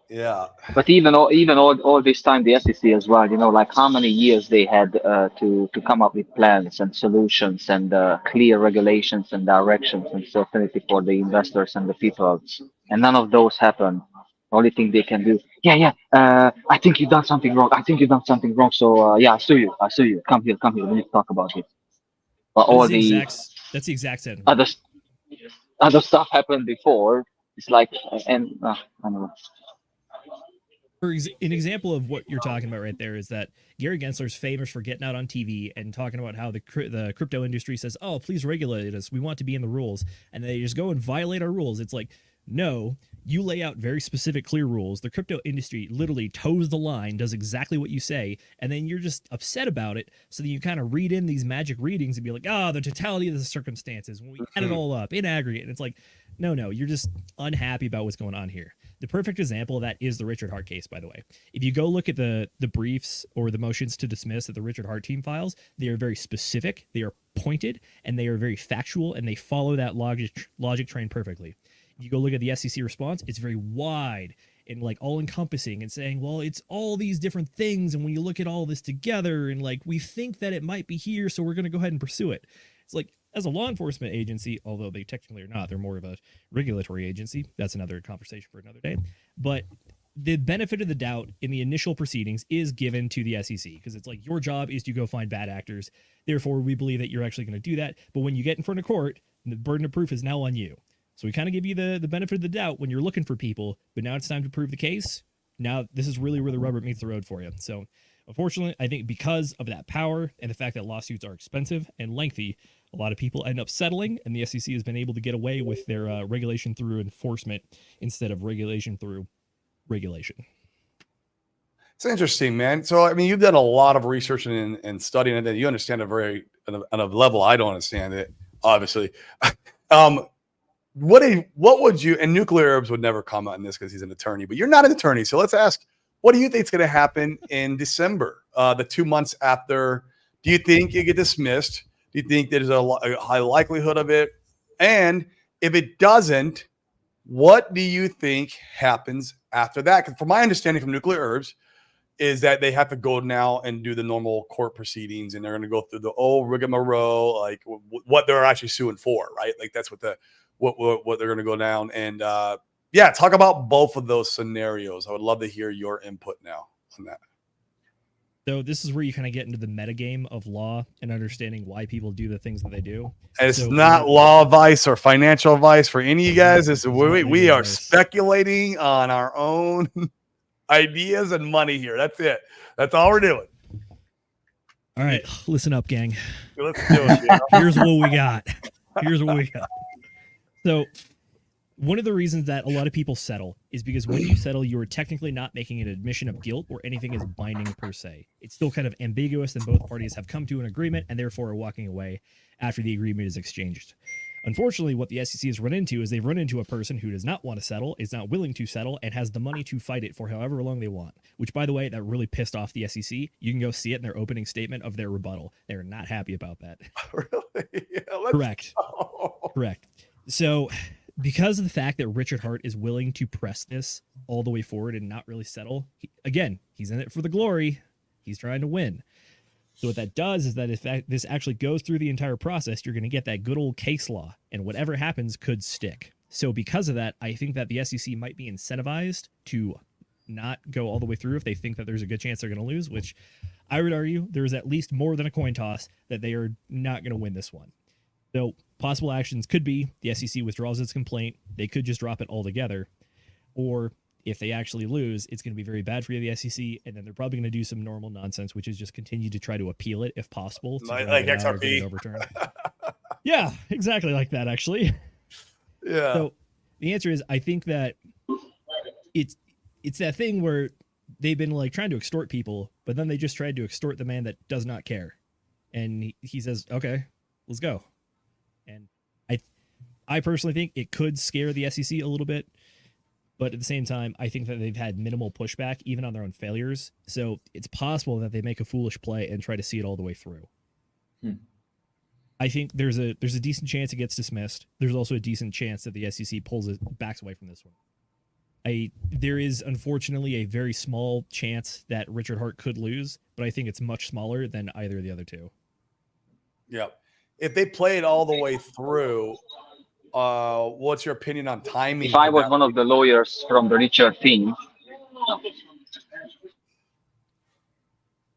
Yeah. But even all this time, the SEC as well, like how many years they had to come up with plans and solutions and clear regulations and directions and certainty for the investors and the people. And none of those happened. The only thing they can do, I think you've done something wrong. So I sue you. Come here. We need to talk about it. But that's the exact same. Other stuff happened before. It's like, I don't know. An example of what you're talking about right there is that Gary Gensler's famous for getting out on TV and talking about how the crypto industry says, oh, please regulate us. We want to be in the rules. And they just go and violate our rules. It's like, no, you lay out very specific, clear rules. The crypto industry literally toes the line, does exactly what you say, and then you're just upset about it. So then you kind of read in these magic readings and be like, the totality of the circumstances, when we add it all up in aggregate. And it's like, no, you're just unhappy about what's going on here. The perfect example of that is the Richard Hart case, by the way. If you go look at the briefs or the motions to dismiss that the Richard Hart team files, they are very specific, they are pointed, and they are very factual, and they follow that logic train perfectly. If you go look at the SEC response, it's very wide and like all encompassing and saying, well, it's all these different things. And when you look at all this together and like, we think that it might be here, so we're going to go ahead and pursue it. It's like, as a law enforcement agency, although they technically are not, they're more of a regulatory agency. That's another conversation for another day. But the benefit of the doubt in the initial proceedings is given to the SEC because it's like your job is to go find bad actors. Therefore, we believe that you're actually going to do that. But when you get in front of court, the burden of proof is now on you. So we kind of give you the benefit of the doubt when you're looking for people, but now it's time to prove the case. Now this is really where the rubber meets the road for you. So unfortunately, I think because of that power and the fact that lawsuits are expensive and lengthy, a lot of people end up settling, and the SEC has been able to get away with their regulation through enforcement instead of regulation through regulation. It's interesting, man. So, I mean, you've done a lot of research and studying it, and you understand it on a level I don't understand it, obviously. What would you, and Nuclear Herbs would never comment on this because he's an attorney, but you're not an attorney. So let's ask, what do you think is going to happen in December, the 2 months after? Do you think you get dismissed? Do you think there's a high likelihood of it? And if it doesn't, what do you think happens after that? Because from my understanding from Nuclear Herbs is that they have to go now and do the normal court proceedings, and they're going to go through the rigmarole, like what they're actually suing for, right? Like that's what what they're going to go down. And yeah, talk about both of those scenarios. I would love to hear your input now on that. So this is where you kind of get into the metagame of law and understanding why people do the things that they do. And it's So- not law advice or financial advice for any of you guys. We are advice. speculating on our own ideas and money here. That's it. That's all we're doing. All right, listen up, gang. Let's do it. You know? Here's what we got. So one of the reasons that a lot of people settle is because when you settle, you are technically not making an admission of guilt or anything is binding per se. It's still kind of ambiguous, and both parties have come to an agreement and therefore are walking away after the agreement is exchanged. Unfortunately, what the SEC has run into is they've run into a person who does not want to settle, is not willing to settle, and has the money to fight it for however long they want. Which, by the way, that really pissed off the SEC. You can go see it in their opening statement of their rebuttal. They're not happy about that. Really? Yeah, Correct. go. Correct. So, because of the fact that Richard Hart is willing to press this all the way forward and not really settle, he's in it for the glory. He's trying to win. So what that does is that if this actually goes through the entire process, you're going to get that good old case law, and whatever happens could stick. So because of that, I think that the SEC might be incentivized to not go all the way through if they think that there's a good chance they're going to lose, which I would argue there is at least more than a coin toss that they are not going to win this one. So possible actions could be the SEC withdraws its complaint. They could just drop it altogether. Or if they actually lose, it's going to be very bad for the SEC. And then they're probably going to do some normal nonsense, which is just continue to try to appeal it if possible. Like drag it out or get XRP. it overturned. Yeah, exactly like that, actually. Yeah. So the answer is, I think that it's that thing where they've been like trying to extort people, but then they just tried to extort the man that does not care. And he says, okay, let's go. And I personally think it could scare the SEC a little bit, but at the same time, I think that they've had minimal pushback even on their own failures. So it's possible that they make a foolish play and try to see it all the way through. I think there's a decent chance it gets dismissed. There's also a decent chance that the SEC backs away from this one. There is unfortunately a very small chance that Richard Hart could lose, but I think it's much smaller than either of the other two. Yeah. If they play it all the way through, what's your opinion on timing? If I was one of the lawyers from the Richard team,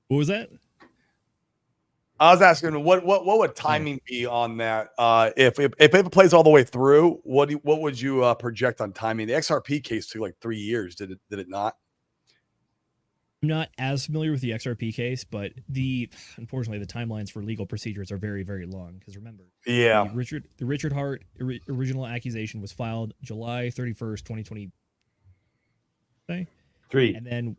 What was that? I was asking what would timing be on that? If it plays all the way through, what would you project on timing? The XRP case took like 3 years. Did it not? I'm not as familiar with the XRP case, but unfortunately the timelines for legal procedures are very, very long. Because remember, Yeah. the Richard Hart original accusation was filed July 31st, 2020. Three. And then,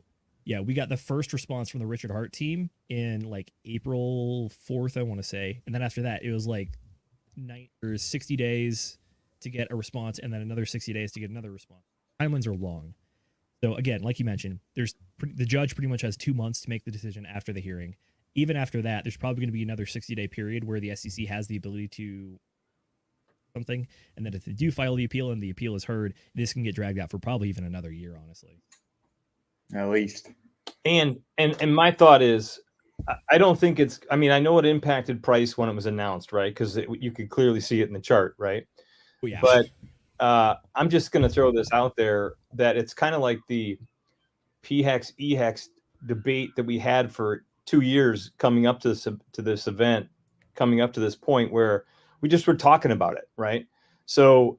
we got the first response from the Richard Hart team in like April 4th, I want to say. And then after that, it was like 60 days to get a response, and then another 60 days to get another response. Timelines are long. So again, like you mentioned, the judge pretty much has 2 months to make the decision after the hearing. Even after that, there's probably going to be another 60-day period where the SEC has the ability to something, and then if they do file the appeal and the appeal is heard, this can get dragged out for probably even another year, honestly. At least. And my thought is, I don't think it's. I mean, I know it impacted price when it was announced, right? Because you could clearly see it in the chart, right? Oh, yeah. But I'm just going to throw this out there that it's kind of like the PHEX EHEX debate that we had for 2 years coming up to this event, coming up to this point where we just were talking about it, right? So,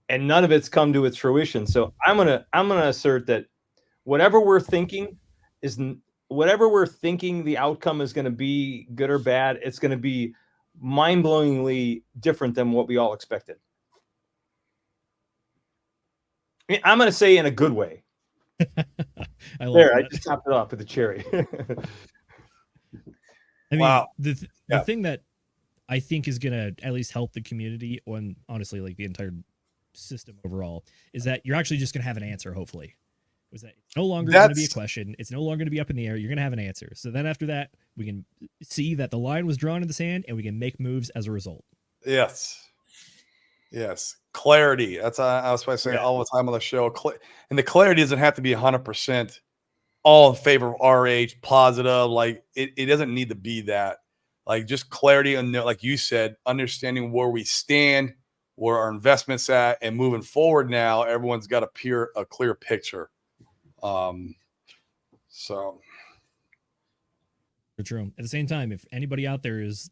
and none of it's come to its fruition. So I'm gonna assert that whatever we're thinking the outcome is going to be, good or bad, it's going to be mind-blowingly different than what we all expected. I mean, I'm going to say in a good way. I just topped it off with a cherry. I mean, Wow. the Yeah. thing that I think is going to at least help the community, and honestly, like the entire system overall, is that you're actually just going to have an answer, hopefully. Was that it's no longer going to be a question. It's no longer going to be up in the air. You're going to have an answer. So then after that, we can see that the line was drawn in the sand and we can make moves as a result. Yes. Yes, clarity. That's I was supposed to say all the time on the show. And the clarity doesn't have to be 100% all in favor of RH, positive. Like it doesn't need to be that. Like just clarity and like you said, understanding where we stand, where our investments at, and moving forward. Now everyone's got a clear picture. So True. At the same time, if anybody out there is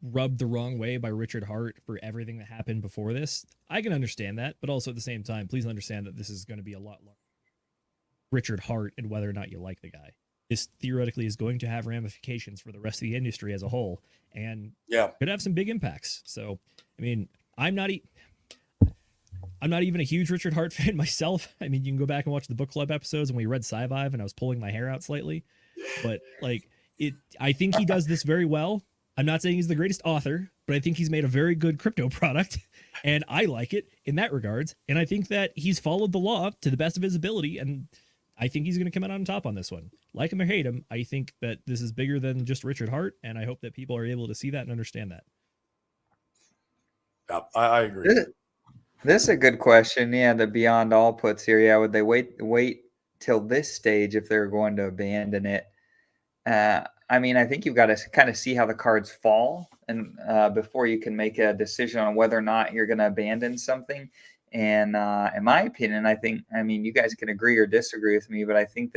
rubbed the wrong way by Richard Hart for everything that happened before this, I can understand that. But also at the same time, please understand that this is going to be a lot longer. Richard Hart and whether or not you like the guy. This theoretically is going to have ramifications for the rest of the industry as a whole, and could have some big impacts. So, I mean, I'm not even a huge Richard Hart fan myself. I mean, you can go back and watch the book club episodes when we read Sci-Vive and I was pulling my hair out slightly, but like I think he does this very well. I'm not saying he's the greatest author, but I think he's made a very good crypto product, and I like it in that regards. And I think that he's followed the law to the best of his ability, and I think he's going to come out on top on this one. Like him or hate him, I think that this is bigger than just Richard Hart, and I hope that people are able to see that and understand that. Yeah, I agree. This is a good question. Yeah, the Beyond All puts here. Yeah, would they wait till this stage if they're going to abandon it? I mean, I think you've got to kind of see how the cards fall, and before you can make a decision on whether or not you're going to abandon something. And in my opinion, I mean, you guys can agree or disagree with me, but I think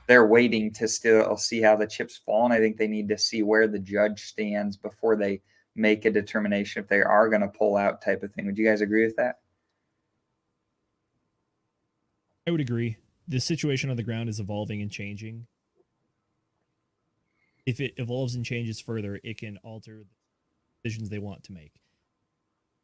they're waiting to still see how the chips fall, and I think they need to see where the judge stands before they make a determination if they are going to pull out, type of thing. Would you guys agree with that? I would agree. The situation on the ground is evolving and changing. If it evolves and changes further, it can alter the decisions they want to make.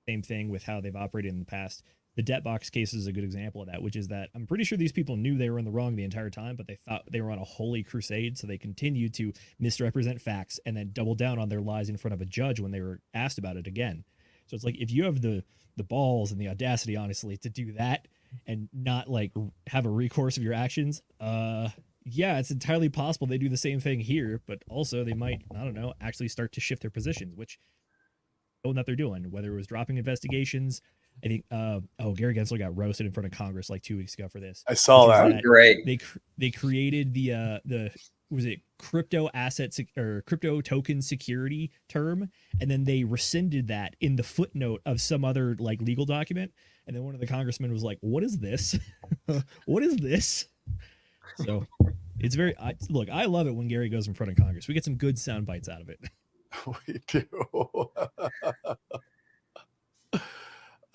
Same thing with how they've operated in the past. The debt box case is a good example of that, which is that I'm pretty sure these people knew they were in the wrong the entire time, but they thought they were on a holy crusade, so they continued to misrepresent facts and then double down on their lies in front of a judge when they were asked about it again. So it's like, if you have the balls and the audacity, honestly, to do that and not like have a recourse of your actions, yeah, it's entirely possible they do the same thing here, but also they might, I don't know, actually start to shift their positions, which that they're doing, whether it was dropping investigations. I think Gary Gensler got roasted in front of Congress like 2 weeks ago for this. I saw that. Great. They created the was it crypto assets or crypto token security term, and then they rescinded that in the footnote of some other like legal document, and then one of the congressmen was like, "What is this? What is this?" So it's very look. I love it when Gary goes in front of Congress. We get some good sound bites out of it. We do.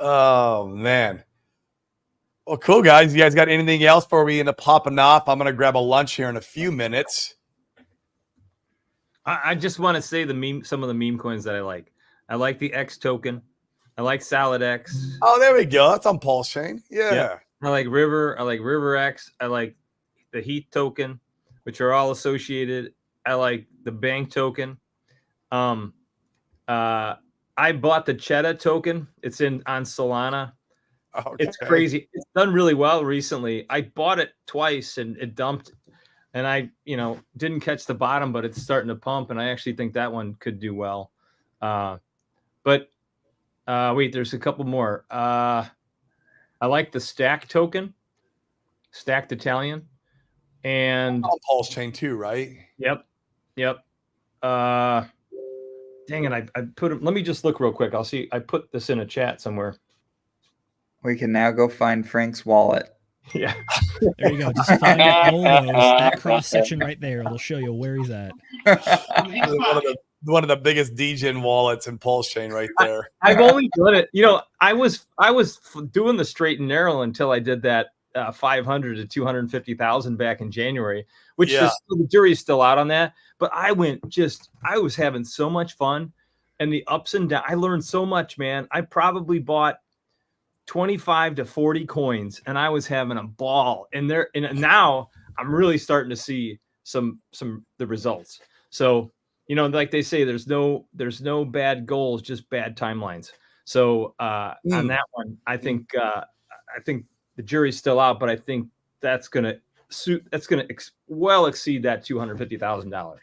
Oh man. Well, cool guys. You guys got anything else before we end up popping off? I'm gonna grab a lunch here in a few minutes. I just want to say some of the meme coins that I like. I like the X token. I like Salad X. Oh, there we go. That's on Pulse Chain. Yeah. I like River. I like River X. I like the Heat token, which are all associated. I like the Bank token. I bought the Cheddar token. It's on Solana. Okay. It's crazy. It's done really well recently. I bought it twice and it dumped, and I, didn't catch the bottom, but it's starting to pump, and I actually think that one could do well. But wait, there's a couple more. I like the Stack token, Stacked Italian, and on Pulse Chain too, right? Yep. Dang it! I put it. Let me just look real quick. I'll see. I put this in a chat somewhere. We can now go find Frank's wallet. Yeah. There you go. Just find all those, that cross section right there. It'll show you where he's at. One of the biggest DGen wallets in Pulse Chain right there. I've only done it. I was doing the straight and narrow until I did that 500 to 250,000 back in January, which the jury's still out on that. But I was having so much fun, and the ups and downs. I learned so much, man. I probably bought 25 to 40 coins, and I was having a ball. And now I'm really starting to see some the results. So, like they say, there's no bad goals, just bad timelines. So on that one, I think the jury's still out, but I think that's gonna well exceed that $250,000.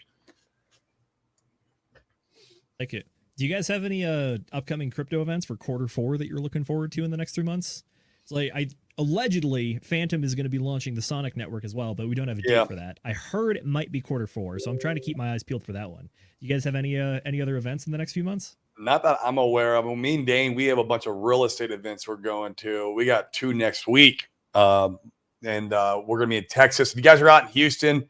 Like it. Do you guys have any upcoming crypto events for Q4 that you're looking forward to in the next 3 months? It's like allegedly Phantom is going to be launching the Sonic Network as well, but we don't have a date for that. I heard it might be Q4, so I'm trying to keep my eyes peeled for that one. You guys have any other events in the next few months? Not that I'm aware of. Me and Dane, we have a bunch of real estate events we're going to. We got 2 next week, and we're going to be in Texas. If you guys are out in Houston,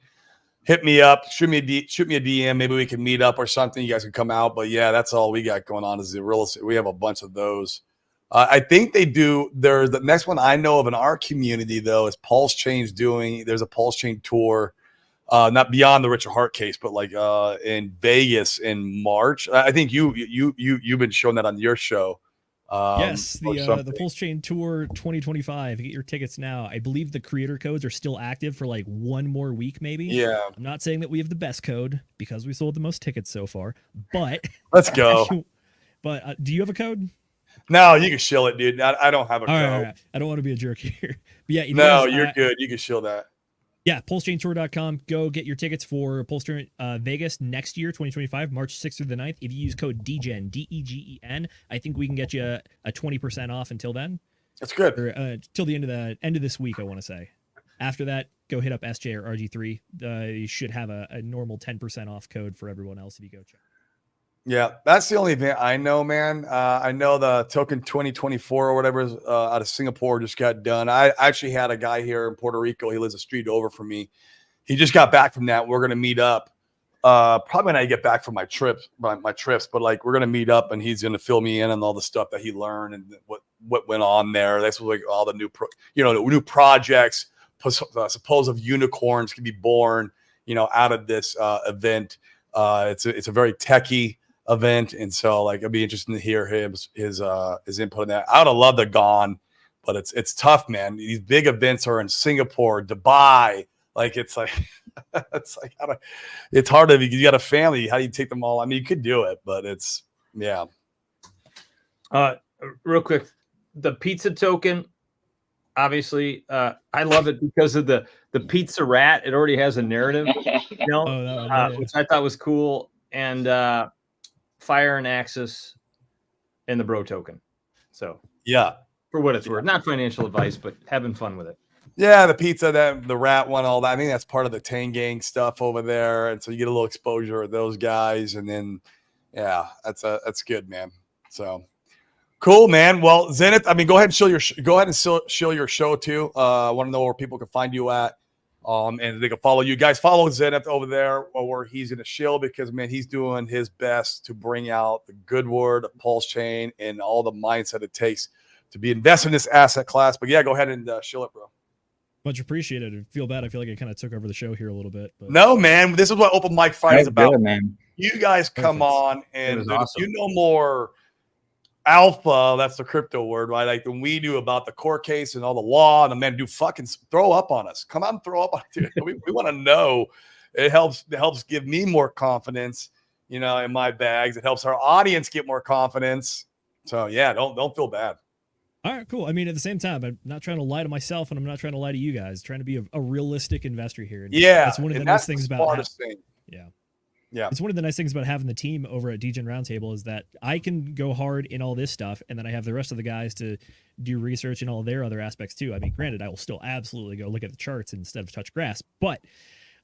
hit me up, shoot me a DM. Maybe we can meet up or something. You guys can come out. But yeah, that's all we got going on is the real estate. We have a bunch of those. I think they do. There's the next one I know of in our community though is Pulse Chain's doing. There's a Pulse Chain tour, not beyond the Richard Hart case, but like in Vegas in March. I think you've been showing that on your show. Yes, the Pulse Chain Tour 2025. Get your tickets now. I believe the creator codes are still active for like 1 more week, maybe. Yeah. I'm not saying that we have the best code because we sold the most tickets so far, but let's go. But do you have a code? No, you can shill it, dude. I don't have a code. All right. I don't want to be a jerk here. But yeah, no, you're good. You can shill that. Yeah, PulseChainTour.com. Go get your tickets for Pulse Chain Vegas next year, 2025, March 6th through the 9th. If you use code DGEN, DEGEN, I think we can get you a 20% off until then. That's good. Or till the end of this week, I want to say. After that, go hit up SJ or RG3. You should have a normal 10% off code for everyone else if you go check. Yeah, that's the only event I know, man. I know the Token 2024 or whatever out of Singapore just got done. I actually had a guy here in Puerto Rico. He lives a street over from me. He just got back from that. We're going to meet up probably when I get back from my trips, but like we're going to meet up and he's going to fill me in on all the stuff that he learned and what went on there. That's what, like all the new, new projects, supposed unicorns can be born, out of this event. It's a very techie event, and so like it'd be interesting to hear his input on that. I would have loved to gone, but it's tough, man. These big events are in Singapore, Dubai. Like it's hard to. You got a family. How do you take them all? I mean, you could do it, but it's yeah. Real quick, the pizza token. Obviously, I love it because of the pizza rat. It already has a narrative, which I thought was cool, and Fire and Axis and the Bro token. So yeah, for what it's worth, not financial advice, but having fun with it. Yeah, the pizza, the rat one, all that. I think that's part of the Tang Gang stuff over there, and so you get a little exposure of those guys, and then yeah, that's good, man. So cool, man. Well, Zenith, I mean, go ahead and shill your show too. I want to know where people can find you at. And they can follow you guys. Follow Zenith over there where he's in a shill because, man, he's doing his best to bring out the good word of Pulse Chain and all the mindset it takes to be invested in this asset class. But yeah, go ahead and shill it, bro. Much appreciated. I feel bad. I feel like I kind of took over the show here a little bit. But no, man, this is what Open Mic Friday is about. Good, man. You guys come on and awesome. You know more alpha, that's the crypto word, right? Like when we do about the court case and all the law, and the men do fucking throw up on us. Come on, throw up on it. We want to know. It helps give me more confidence, in my bags. It helps our audience get more confidence. So yeah, don't feel bad. All right, cool. I mean, at the same time, I'm not trying to lie to myself, and I'm not trying to lie to you guys. I'm trying to be a realistic investor here. And yeah, that's one of the nice things about Yeah. It's one of the nice things about having the team over at DGen Roundtable is that I can go hard in all this stuff, and then I have the rest of the guys to do research in all their other aspects too. I mean, granted, I will still absolutely go look at the charts instead of touch grass, but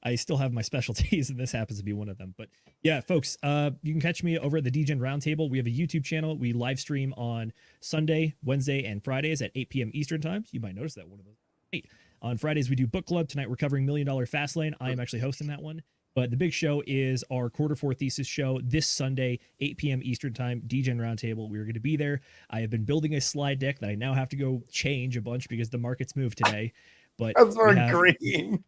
I still have my specialties, and this happens to be one of them. But yeah, folks, you can catch me over at the DGen Roundtable. We have a YouTube channel. We live stream on Sunday, Wednesday, and Fridays at 8 p.m. Eastern time. You might notice that one of those. 8. On Fridays, we do book club. Tonight, we're covering $1 Million Fastlane. I am actually hosting that one. But the big show is our Q4 thesis show this Sunday, 8 p.m. Eastern time, DGen Roundtable. We're going to be there. I have been building a slide deck that I now have to go change a bunch because the market's moved today. But that's green.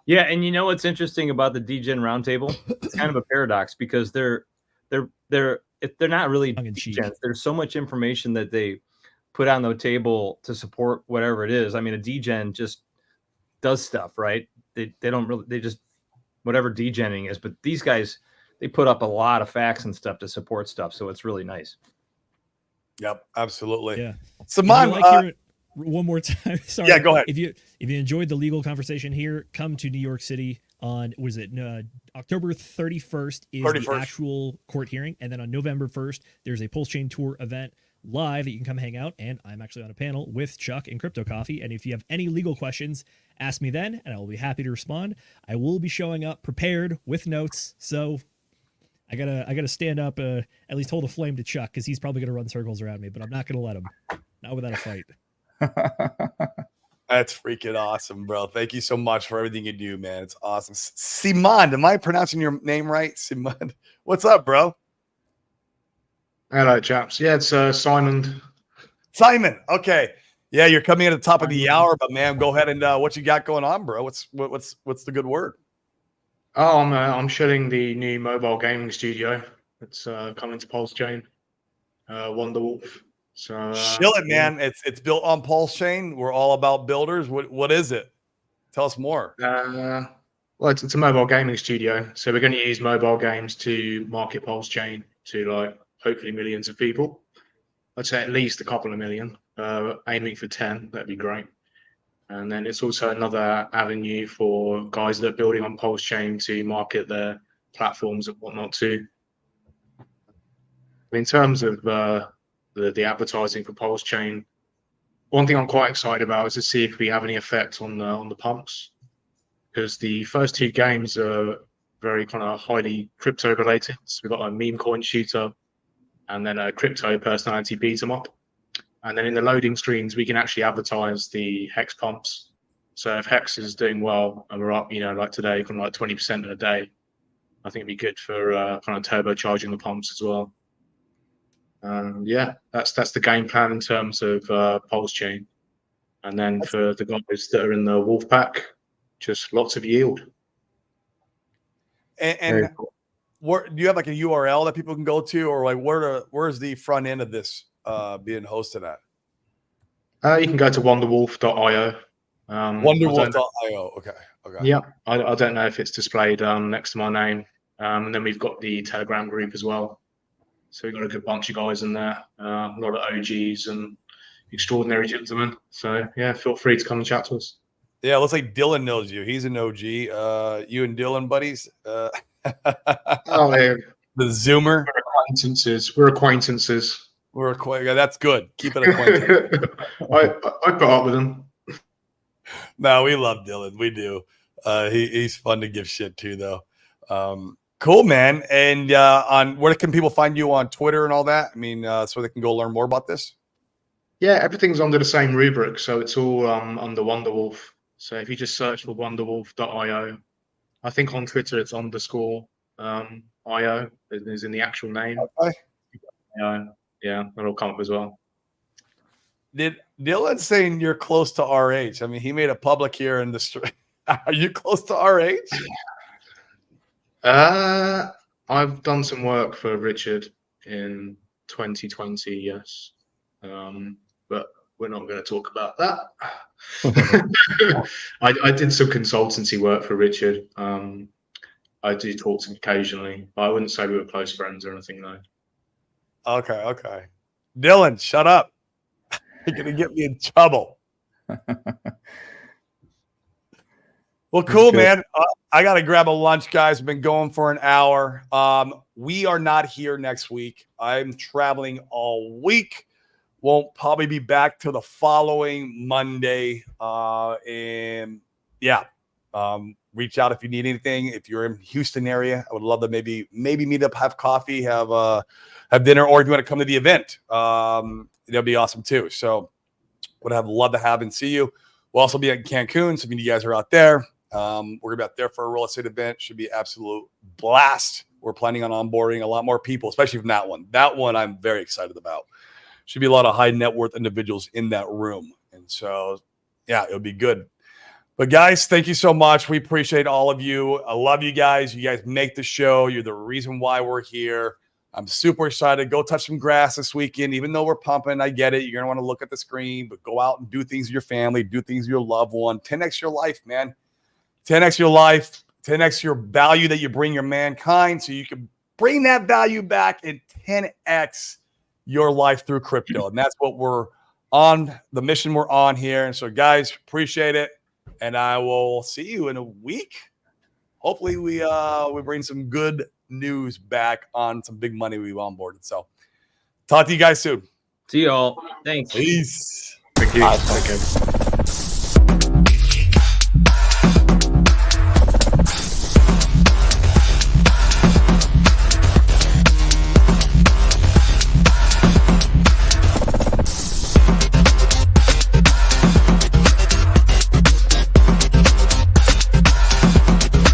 Yeah, and you know what's interesting about the DGen Roundtable? It's kind of a paradox because they're not really DGens. There's so much information that they put on the table to support whatever it is. I mean, a DGen just does stuff, right? They just whatever degenning is, but these guys, they put up a lot of facts and stuff to support stuff. So it's really nice. Yep, absolutely. Yeah. Saman, one more time. Sorry. Yeah, go ahead. If you enjoyed the legal conversation here, come to New York City on October 31st is 31st. the actual court hearing, and then on November 1st there's a Pulse Chain Tour event live that you can come hang out, and I'm actually on a panel with Chuck and Crypto Coffee, and if you have any legal questions, ask me then and I will be happy to respond. I will be showing up prepared with notes, so I gotta stand up, at least hold a flame to Chuck, because he's probably gonna run circles around me, but I'm not gonna let him, not without a fight. That's freaking awesome, bro. Thank you so much for everything you do, man. It's awesome. Simon, am I pronouncing your name right? Simon, what's up, bro? Hello, chaps. Yeah, it's Simon. Simon, okay. Yeah, you're coming at the top of the hour, but man, go ahead and what you got going on, bro? What's the good word? Oh, I'm shutting the new mobile gaming studio. It's coming to Pulse Chain, Wonderwolf. So Chill it, man. It's built on Pulse Chain. We're all about builders. What is it? Tell us more. Well, it's a mobile gaming studio, so we're going to use mobile games to market Pulse Chain to like hopefully millions of people. I'd say at least a couple of million. Aiming for 10, that'd be great. And then it's also another avenue for guys that are building on Pulse Chain to market their platforms and whatnot too. In terms of the advertising for Pulse Chain, one thing I'm quite excited about is to see if we have any effect on the pumps, because the first two games are very kind of highly crypto related. So we've got a meme coin shooter and then a crypto personality beat 'em up. And then in the loading screens, we can actually advertise the Hex pumps. So if Hex is doing well and we're up, like today, from like 20% in a day, I think it'd be good for kind of turbocharging the pumps as well. Yeah, that's the game plan in terms of Pulse Chain. And then for the guys that are in the Wolf Pack, just lots of yield. And where do you have like a URL that people can go to, or like where's the front end of this being hosted at? You can go to wonderwolf.io. Wonderwolf.io. Okay. Yeah, I don't know if it's displayed next to my name. And then we've got the Telegram group as well. So we've got a good bunch of guys in there, a lot of OGs and extraordinary gentlemen. So yeah, feel free to come and chat to us. Yeah, it looks like Dylan knows you. He's an OG. You and Dylan buddies? Oh, yeah. The Zoomer. We're acquaintances. We're acquainted. That's good. Keep it acquainted. I put up with him. No, we love Dylan. We do. He's fun to give shit to, though. Cool, man. And on where can people find you on Twitter and all that? I mean, so they can go learn more about this. Yeah, everything's under the same rubric, so it's all under Wonderwolf. So if you just search for wonderwolf.io, I think on Twitter it's _ .io is in the actual name. Okay. Yeah, that'll come up as well. Did Dylan saying you're close to RH? I mean, he made it public here in the street. Are you close to RH? I've done some work for Richard in 2020, yes. But we're not going to talk about that. I did some consultancy work for Richard. I do talk to him occasionally, but I wouldn't say we were close friends or anything, though. Okay. Dylan, shut up. You're going to get me in trouble. Well, cool, man. I got to grab a lunch, guys. I've been going for an hour. We are not here next week. I'm traveling all week. Won't probably be back till the following Monday. And yeah, reach out if you need anything. If you're in Houston area, I would love to maybe meet up, have coffee, have dinner, or if you want to come to the event, that'd be awesome too. So would have love to have and see you. We'll also be at Cancun. So if you guys are out there, we're gonna be out there for a real estate event. Should be absolute blast. We're planning on onboarding a lot more people, especially from that one. That one I'm very excited about. Should be a lot of high net worth individuals in that room. And so, yeah, it'll be good. But guys, thank you so much. We appreciate all of you. I love you guys. You guys make the show. You're the reason why we're here. I'm super excited. Go touch some grass this weekend. Even though we're pumping, I get it. You're going to want to look at the screen, but go out and do things with your family, do things with your loved one. 10x your life, man. 10x your life. 10x your value that you bring your mankind, so you can bring that value back and 10x your life through crypto. And that's what we're on, the mission we're on here. And so, guys, appreciate it. And I will see you in a week. hopefully we bring some good news back on some big money we've onboarded. So talk to you guys soon. See y'all. Thanks. Peace. Thank you. Bye. Take care.